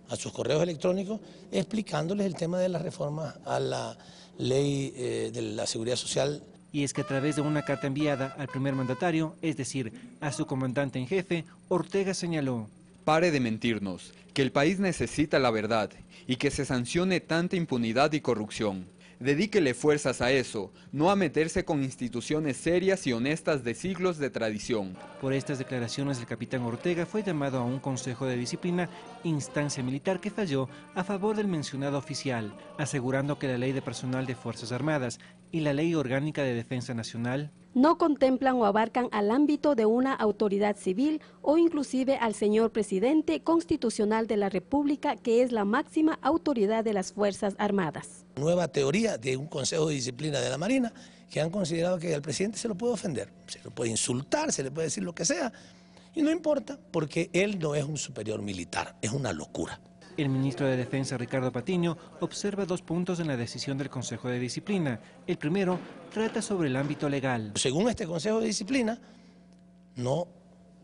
a sus correos electrónicos, explicándoles el tema de las reformas a la ley de la seguridad social. Y es que a través de una carta enviada al primer mandatario, es decir, a su comandante en jefe, Ortega señaló: pare de mentirnos, que el país necesita la verdad y que se sancione tanta impunidad y corrupción. Dedíquele fuerzas a eso, no a meterse con instituciones serias y honestas de siglos de tradición. Por estas declaraciones, el capitán Ortega fue llamado a un consejo de disciplina, instancia militar que falló a favor del mencionado oficial, asegurando que la Ley de Personal de Fuerzas Armadas y la Ley Orgánica de Defensa Nacional no contemplan o abarcan al ámbito de una autoridad civil o inclusive al señor presidente constitucional de la República, que es la máxima autoridad de las Fuerzas Armadas. Nueva teoría de un Consejo de Disciplina de la Marina que han considerado que al presidente se lo puede ofender, se lo puede insultar, se le puede decir lo que sea, y no importa porque él no es un superior militar, es una locura. El ministro de Defensa, Ricardo Patiño, observa dos puntos en la decisión del Consejo de Disciplina. El primero trata sobre el ámbito legal. Según este Consejo de Disciplina, no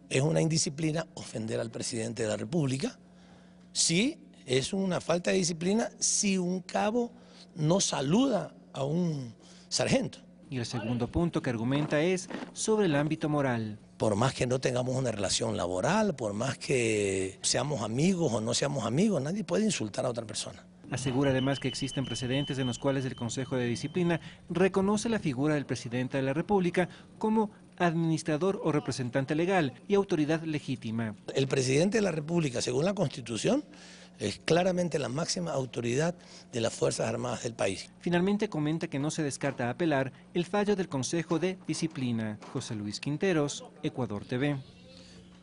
es una indisciplina ofender al presidente de la República. Sí es una falta de disciplina si un cabo no saluda a un sargento. Y el segundo punto que argumenta es sobre el ámbito moral. Por más que no tengamos una relación laboral, por más que seamos amigos o no seamos amigos, nadie puede insultar a otra persona. Asegura además que existen precedentes en los cuales el Consejo de Disciplina reconoce la figura del presidente de la República como administrador o representante legal y autoridad legítima. El presidente de la República, según la Constitución, es claramente la máxima autoridad de las Fuerzas Armadas del país. Finalmente comenta que no se descarta apelar el fallo del Consejo de Disciplina. José Luis Quinteros, Ecuador TV.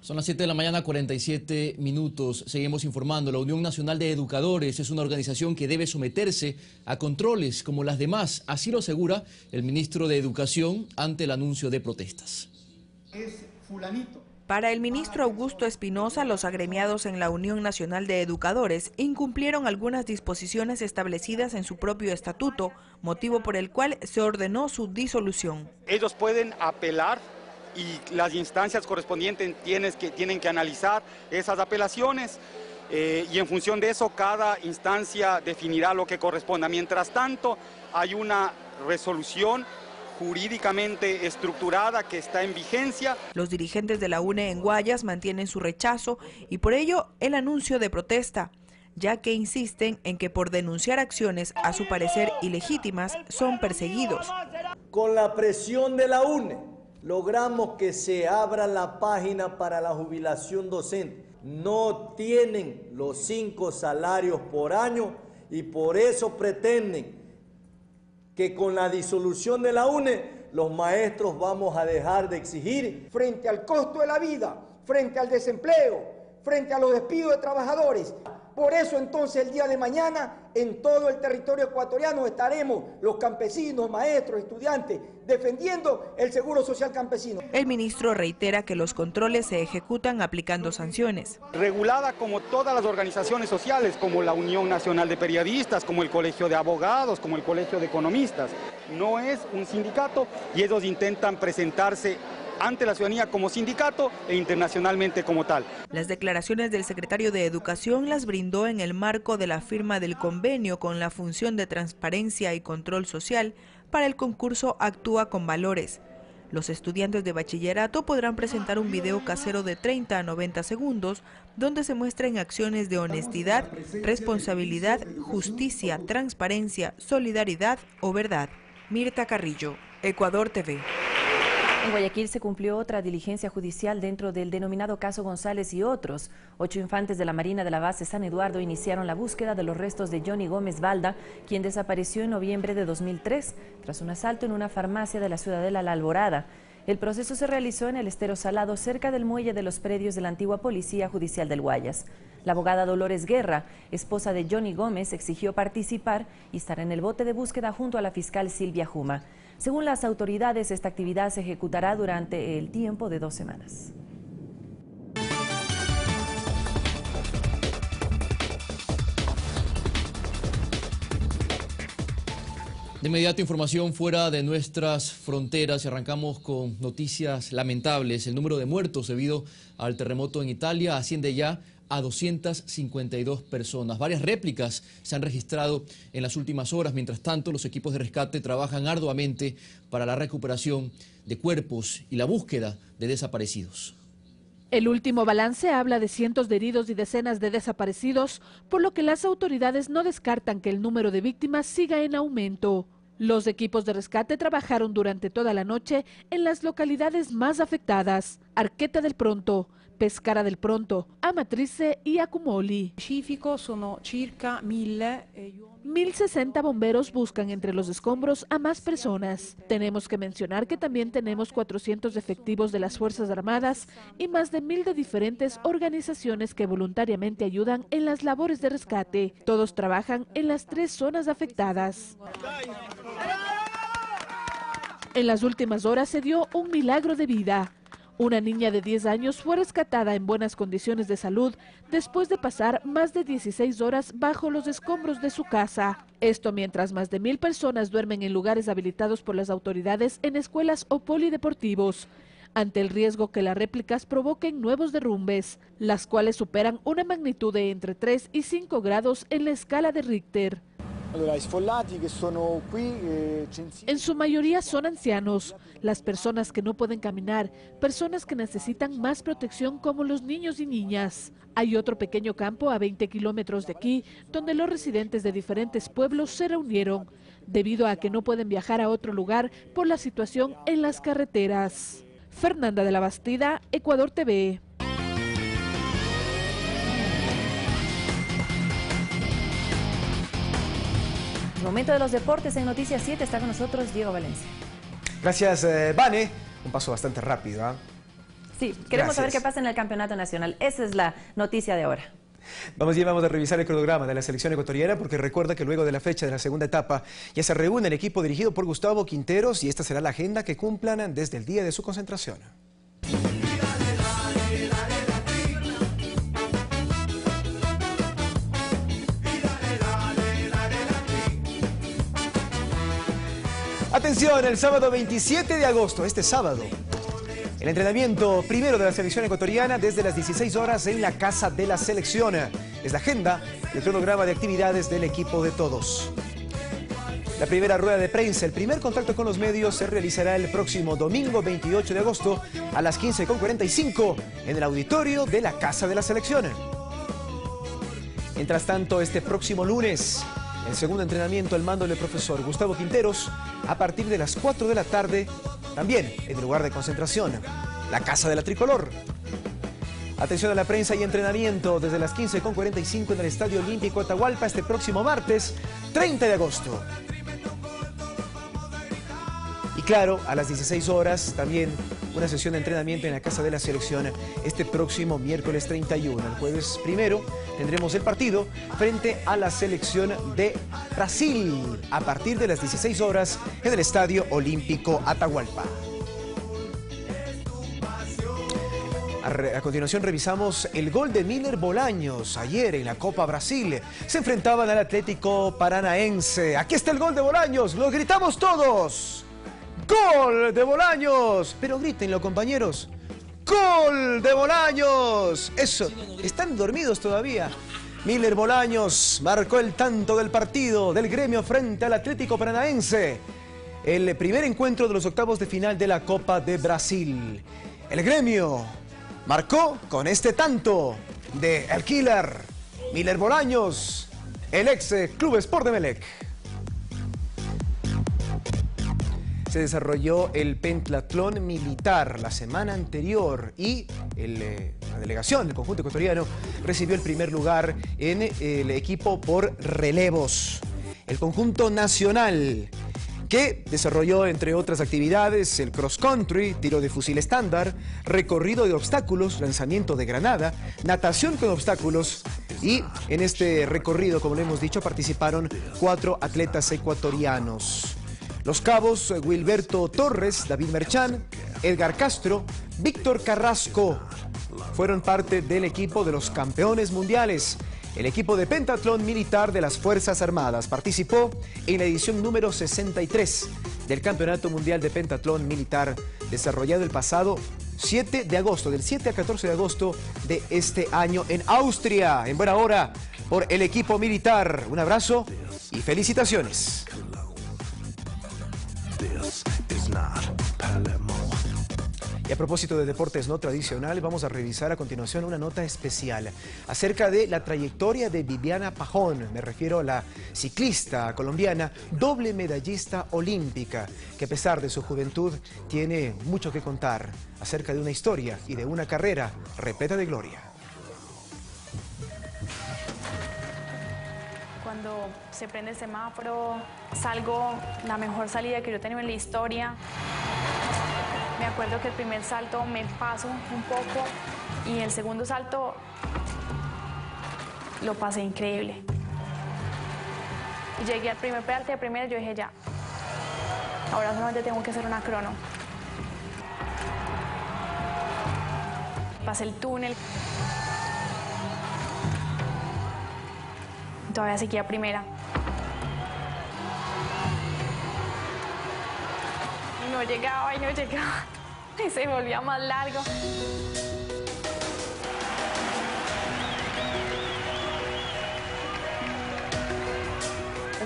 Son las 7 de la mañana, 47 minutos. Seguimos informando. La Unión Nacional de Educadores es una organización que debe someterse a controles como las demás. Así lo asegura el ministro de Educación ante el anuncio de protestas. Es fulanito. Para el ministro Augusto Espinosa, los agremiados en la Unión Nacional de Educadores incumplieron algunas disposiciones establecidas en su propio estatuto, motivo por el cual se ordenó su disolución. Ellos pueden apelar y las instancias correspondientes tienen que analizar esas apelaciones y en función de eso cada instancia definirá lo que corresponda. Mientras tanto, hay una resolución jurídicamente estructurada que está en vigencia. Los dirigentes de la UNE en Guayas mantienen su rechazo y por ello el anuncio de protesta, ya que insisten en que por denunciar acciones a su parecer ilegítimas son perseguidos. Con la presión de la UNE logramos que se abra la página para la jubilación docente. No tienen los 5 salarios por año y por eso pretenden que con la disolución de la UNE los maestros vamos a dejar de exigir frente al costo de la vida, frente al desempleo, frente a los despidos de trabajadores. Por eso entonces el día de mañana en todo el territorio ecuatoriano estaremos los campesinos, maestros, estudiantes, defendiendo el seguro social campesino. El ministro reitera que los controles se ejecutan aplicando sanciones. Regulada como todas las organizaciones sociales, como la Unión Nacional de Periodistas, como el Colegio de Abogados, como el Colegio de Economistas. No es un sindicato y ellos intentan presentarse ante la ciudadanía como sindicato e internacionalmente como tal. Las declaraciones del secretario de Educación las brindó en el marco de la firma del convenio con la Función de Transparencia y Control Social para el concurso Actúa con Valores. Los estudiantes de bachillerato podrán presentar un video casero de 30 a 90 segundos donde se muestren acciones de honestidad, responsabilidad, justicia, transparencia, solidaridad o verdad. Mirta Carrillo, Ecuador TV. En Guayaquil se cumplió otra diligencia judicial dentro del denominado caso González y otros. 8 infantes de la Marina de la base San Eduardo iniciaron la búsqueda de los restos de Johnny Gómez Balda, quien desapareció en noviembre de 2003 tras un asalto en una farmacia de la Ciudadela La Alborada. El proceso se realizó en el Estero Salado, cerca del muelle de los predios de la antigua Policía Judicial del Guayas. La abogada Dolores Guerra, esposa de Johnny Gómez, exigió participar y estar en el bote de búsqueda junto a la fiscal Silvia Juma. Según las autoridades, esta actividad se ejecutará durante el tiempo de 2 semanas. De inmediato, información fuera de nuestras fronteras y arrancamos con noticias lamentables. El número de muertos debido al terremoto en Italia asciende ya a 252 personas. Varias réplicas se han registrado en las últimas horas. Mientras tanto, los equipos de rescate trabajan arduamente para la recuperación de cuerpos y la búsqueda de desaparecidos. El último balance habla de cientos de heridos y decenas de desaparecidos, por lo que las autoridades no descartan que el número de víctimas siga en aumento. Los equipos de rescate trabajaron durante toda la noche en las localidades más afectadas: Arqueta del Pronto, Pescara del Pronto, Amatrice y Acumoli. 1.060 bomberos buscan entre los escombros a más personas. Tenemos que mencionar que también tenemos 400 efectivos de las Fuerzas Armadas y más de 1.000 de diferentes organizaciones que voluntariamente ayudan en las labores de rescate. Todos trabajan en las 3 zonas afectadas. En las últimas horas se dio un milagro de vida. Una niña de 10 años fue rescatada en buenas condiciones de salud después de pasar más de 16 horas bajo los escombros de su casa. Esto mientras más de 1.000 personas duermen en lugares habilitados por las autoridades en escuelas o polideportivos, ante el riesgo que las réplicas provoquen nuevos derrumbes, las cuales superan una magnitud de entre 3 y 5 grados en la escala de Richter. En su mayoría son ancianos, las personas que no pueden caminar, personas que necesitan más protección como los niños y niñas. Hay otro pequeño campo a 20 kilómetros de aquí, donde los residentes de diferentes pueblos se reunieron, debido a que no pueden viajar a otro lugar por la situación en las carreteras. Fernanda de la Bastida, Ecuador TV. Momento de los deportes en Noticias 7, está con nosotros Diego Valencia. Gracias, Vane. Un paso bastante rápido, ¿eh? Sí, queremos saber qué pasa en el Campeonato Nacional. Esa es la noticia de ahora. Vamos a revisar el cronograma de la selección ecuatoriana, porque recuerda que luego de la fecha de la segunda etapa ya se reúne el equipo dirigido por Gustavo Quinteros y esta será la agenda que cumplan desde el día de su concentración. Atención, el sábado 27 de agosto, este sábado, el entrenamiento primero de la selección ecuatoriana desde las 16 horas en la Casa de la Selección. Es la agenda y el cronograma de actividades del equipo de todos. La primera rueda de prensa, el primer contacto con los medios se realizará el próximo domingo 28 de agosto a las 15:45 en el auditorio de la Casa de la Selección. Mientras tanto, este próximo lunes, el segundo entrenamiento al mando del profesor Gustavo Quinteros a partir de las 4 de la tarde, también en el lugar de concentración, la Casa de la Tricolor. Atención a la prensa y entrenamiento desde las 15:45 en el Estadio Olímpico Atahualpa este próximo martes 30 de agosto. claro, a las 16 horas también una sesión de entrenamiento en la Casa de la Selección este próximo miércoles 31. El jueves 1 tendremos el partido frente a la selección de Brasil a partir de las 16 horas en el Estadio Olímpico Atahualpa. A continuación revisamos el gol de Miller Bolaños ayer en la Copa Brasil. Se enfrentaban al Atlético Paranaense. Aquí está el gol de Bolaños, lo gritamos todos. ¡Gol de Bolaños! Pero grítenlo, compañeros. ¡Gol de Bolaños! Eso, están dormidos todavía. Miller Bolaños marcó el tanto del partido del Gremio frente al Atlético Paranaense. El primer encuentro de los octavos de final de la Copa de Brasil. El Gremio marcó con este tanto de El Killer, Miller Bolaños, el ex Club Sport Emelec. Se desarrolló el pentatlón militar la semana anterior y la delegación del conjunto ecuatoriano recibió el primer lugar en el equipo por relevos. El conjunto nacional, que desarrolló, entre otras actividades, el cross country, tiro de fusil estándar, recorrido de obstáculos, lanzamiento de granada, natación con obstáculos, y en este recorrido, como lo hemos dicho, participaron 4 atletas ecuatorianos. Los cabos Wilberto Torres, David Merchán, Edgar Castro, Víctor Carrasco fueron parte del equipo de los campeones mundiales. El equipo de pentatlón militar de las Fuerzas Armadas participó en la edición número 63 del Campeonato Mundial de Pentatlón Militar, desarrollado el pasado 7 de agosto, del 7 a 14 de agosto de este año en Austria, en buena hora, por el equipo militar. Un abrazo y felicitaciones. Y a propósito de deportes no tradicionales, vamos a revisar a continuación una nota especial acerca de la trayectoria de Viviana Pajón. Me refiero a la ciclista colombiana, doble medallista olímpica, que a pesar de su juventud tiene mucho que contar acerca de una historia y de una carrera repleta de gloria. Cuando se prende el semáforo, salgo la mejor salida que yo he tenido en la historia. Me acuerdo que el primer salto me paso un poco y el segundo salto lo pasé increíble. Y llegué al primer pedalte de primera y yo dije ya, ahora solamente tengo que hacer una crono. Pasé el túnel. Todavía seguía primera. Y no llegaba y no llegaba. Y se volvía más largo.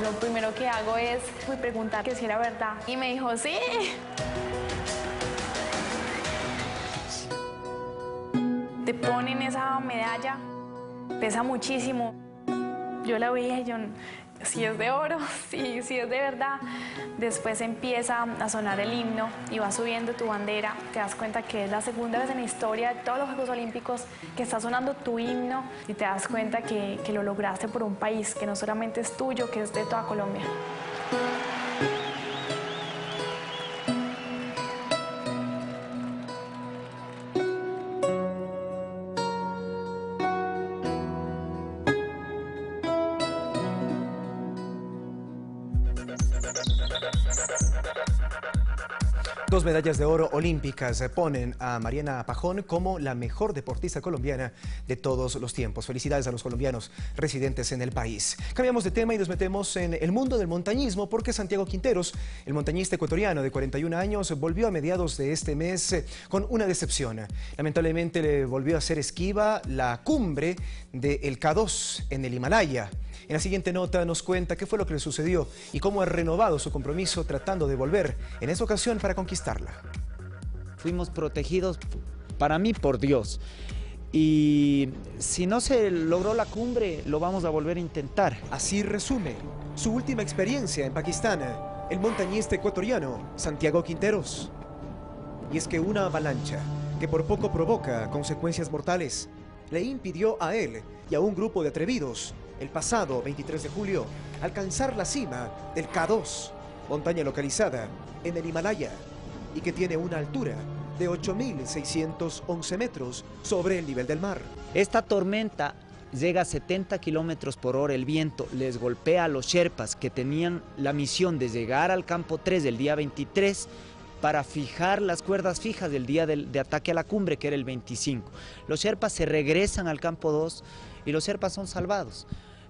Lo primero que hago es preguntar que si era verdad. Y me dijo, sí. Te ponen esa medalla, pesa muchísimo. Yo la veía y yo, si es de oro, si es de verdad. Después empieza a sonar el himno y va subiendo tu bandera. Te das cuenta que es la segunda vez en la historia de todos los Juegos Olímpicos que está sonando tu himno y te das cuenta que lo lograste por un país que no solamente es tuyo, que es de toda Colombia. Dos medallas de oro olímpicas ponen a Mariana Pajón como la mejor deportista colombiana de todos los tiempos. Felicidades a los colombianos residentes en el país. Cambiamos de tema y nos metemos en el mundo del montañismo porque Santiago Quinteros, el montañista ecuatoriano de 41 años, volvió a mediados de este mes con una decepción. Lamentablemente le volvió a hacer esquiva la cumbre del K2 en el Himalaya. En la siguiente nota nos cuenta qué fue lo que le sucedió y cómo ha renovado su compromiso tratando de volver en esta ocasión para conquistarla. Fuimos protegidos, para mí, por Dios. Y si no se logró la cumbre, lo vamos a volver a intentar. Así resume su última experiencia en Pakistán, el montañista ecuatoriano Santiago Quinteros. Y es que una avalancha que por poco provoca consecuencias mortales le impidió a él y a un grupo de atrevidos el pasado 23 de julio alcanzar la cima del K2 montaña localizada en el Himalaya y que tiene una altura de 8.611 metros sobre el nivel del mar. Esta tormenta llega a 70 kilómetros por hora, el viento les golpea a los sherpas que tenían la misión de llegar al campo 3 del día 23 para fijar las cuerdas fijas del día de ataque a la cumbre, que era el 25. Los sherpas se regresan al campo 2 y los sherpas son salvados.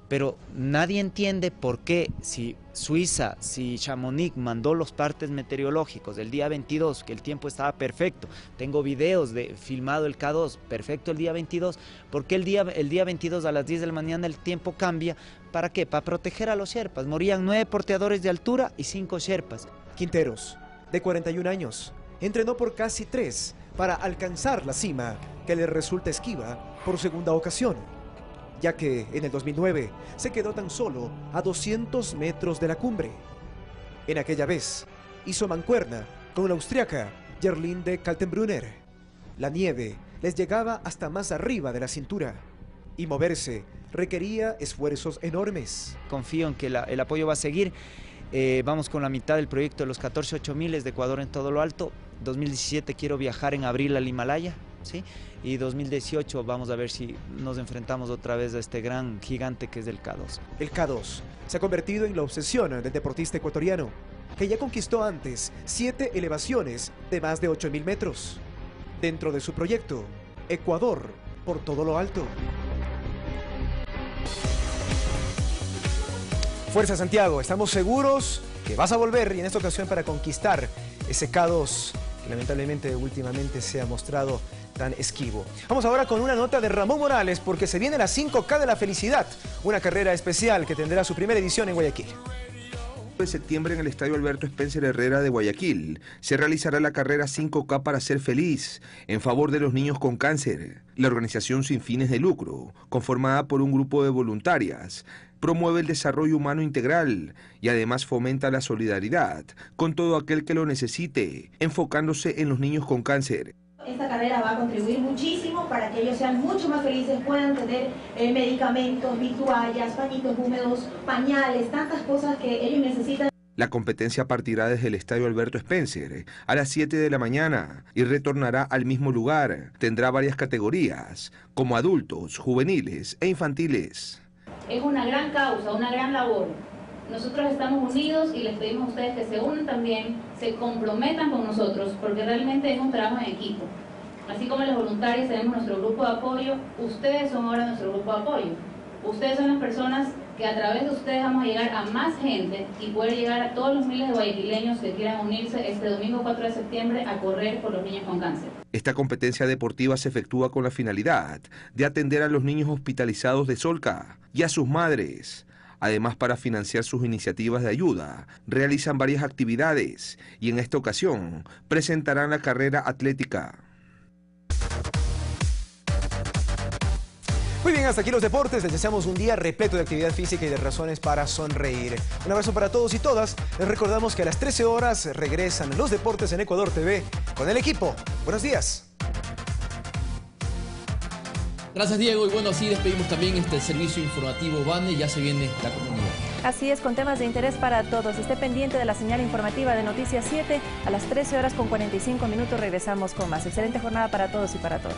Pero nadie entiende por qué, si Suiza, si Chamonix mandó los partes meteorológicos del día 22, que el tiempo estaba perfecto, tengo videos de filmado el K2, perfecto el día 22, ¿por qué el día 22 a las 10 de la mañana el tiempo cambia? ¿Para qué? Para proteger a los sherpas. Morían 9 porteadores de altura y 5 sherpas. Quinteros, de 41 años, entrenó por casi 3 para alcanzar la cima que le resulta esquiva por segunda ocasión, ya que en el 2009 se quedó tan solo a 200 metros de la cumbre. En aquella vez hizo mancuerna con la austriaca Gerlinde Kaltenbrunner. La nieve les llegaba hasta más arriba de la cintura y moverse requería esfuerzos enormes. Confío en que el apoyo va a seguir. Vamos con la mitad del proyecto de los 14 8000 de Ecuador en todo lo alto. 2017 quiero viajar en abril al Himalaya, ¿sí? Y 2018 vamos a ver si nos enfrentamos otra vez a este gran gigante que es el K2. El K2 se ha convertido en la obsesión del deportista ecuatoriano, que ya conquistó antes 7 elevaciones de más de 8000 metros. Dentro de su proyecto, Ecuador por todo lo alto. Fuerza Santiago, estamos seguros que vas a volver y en esta ocasión para conquistar ese K2 que lamentablemente últimamente se ha mostrado tan esquivo. Vamos ahora con una nota de Ramón Morales porque se viene la 5K de la Felicidad, una carrera especial que tendrá su primera edición en Guayaquil. De septiembre en el Estadio Alberto Spencer Herrera de Guayaquil se realizará la carrera 5K para ser feliz en favor de los niños con cáncer. La organización sin fines de lucro, conformada por un grupo de voluntarias, promueve el desarrollo humano integral y además fomenta la solidaridad con todo aquel que lo necesite, enfocándose en los niños con cáncer. Esta carrera va a contribuir muchísimo para que ellos sean mucho más felices, puedan tener medicamentos, toallas, pañitos húmedos, pañales, tantas cosas que ellos necesitan. La competencia partirá desde el Estadio Alberto Spencer a las 7 de la mañana y retornará al mismo lugar. Tendrá varias categorías, como adultos, juveniles e infantiles. Es una gran causa, una gran labor. Nosotros estamos unidos y les pedimos a ustedes que se unan también, se comprometan con nosotros, porque realmente es un trabajo en equipo. Así como los voluntarios tenemos nuestro grupo de apoyo, ustedes son ahora nuestro grupo de apoyo. Ustedes son las personas que a través de ustedes vamos a llegar a más gente y poder llegar a todos los miles de guayaquileños que quieran unirse este domingo 4 de septiembre a correr por los niños con cáncer. Esta competencia deportiva se efectúa con la finalidad de atender a los niños hospitalizados de Solca y a sus madres. Además, para financiar sus iniciativas de ayuda, realizan varias actividades y en esta ocasión presentarán la carrera atlética. Muy bien, hasta aquí los deportes. Les deseamos un día repleto de actividad física y de razones para sonreír. Un abrazo para todos y todas. Les recordamos que a las 13 horas regresan los deportes en Ecuador TV con el equipo. Buenos días. Gracias, Diego, y bueno, así despedimos también este servicio informativo BANE, ya se viene la comunidad. Así es, con temas de interés para todos. Esté pendiente de la señal informativa de Noticias 7. A las 13 horas con 45 minutos regresamos con más. Excelente jornada para todos y para todas.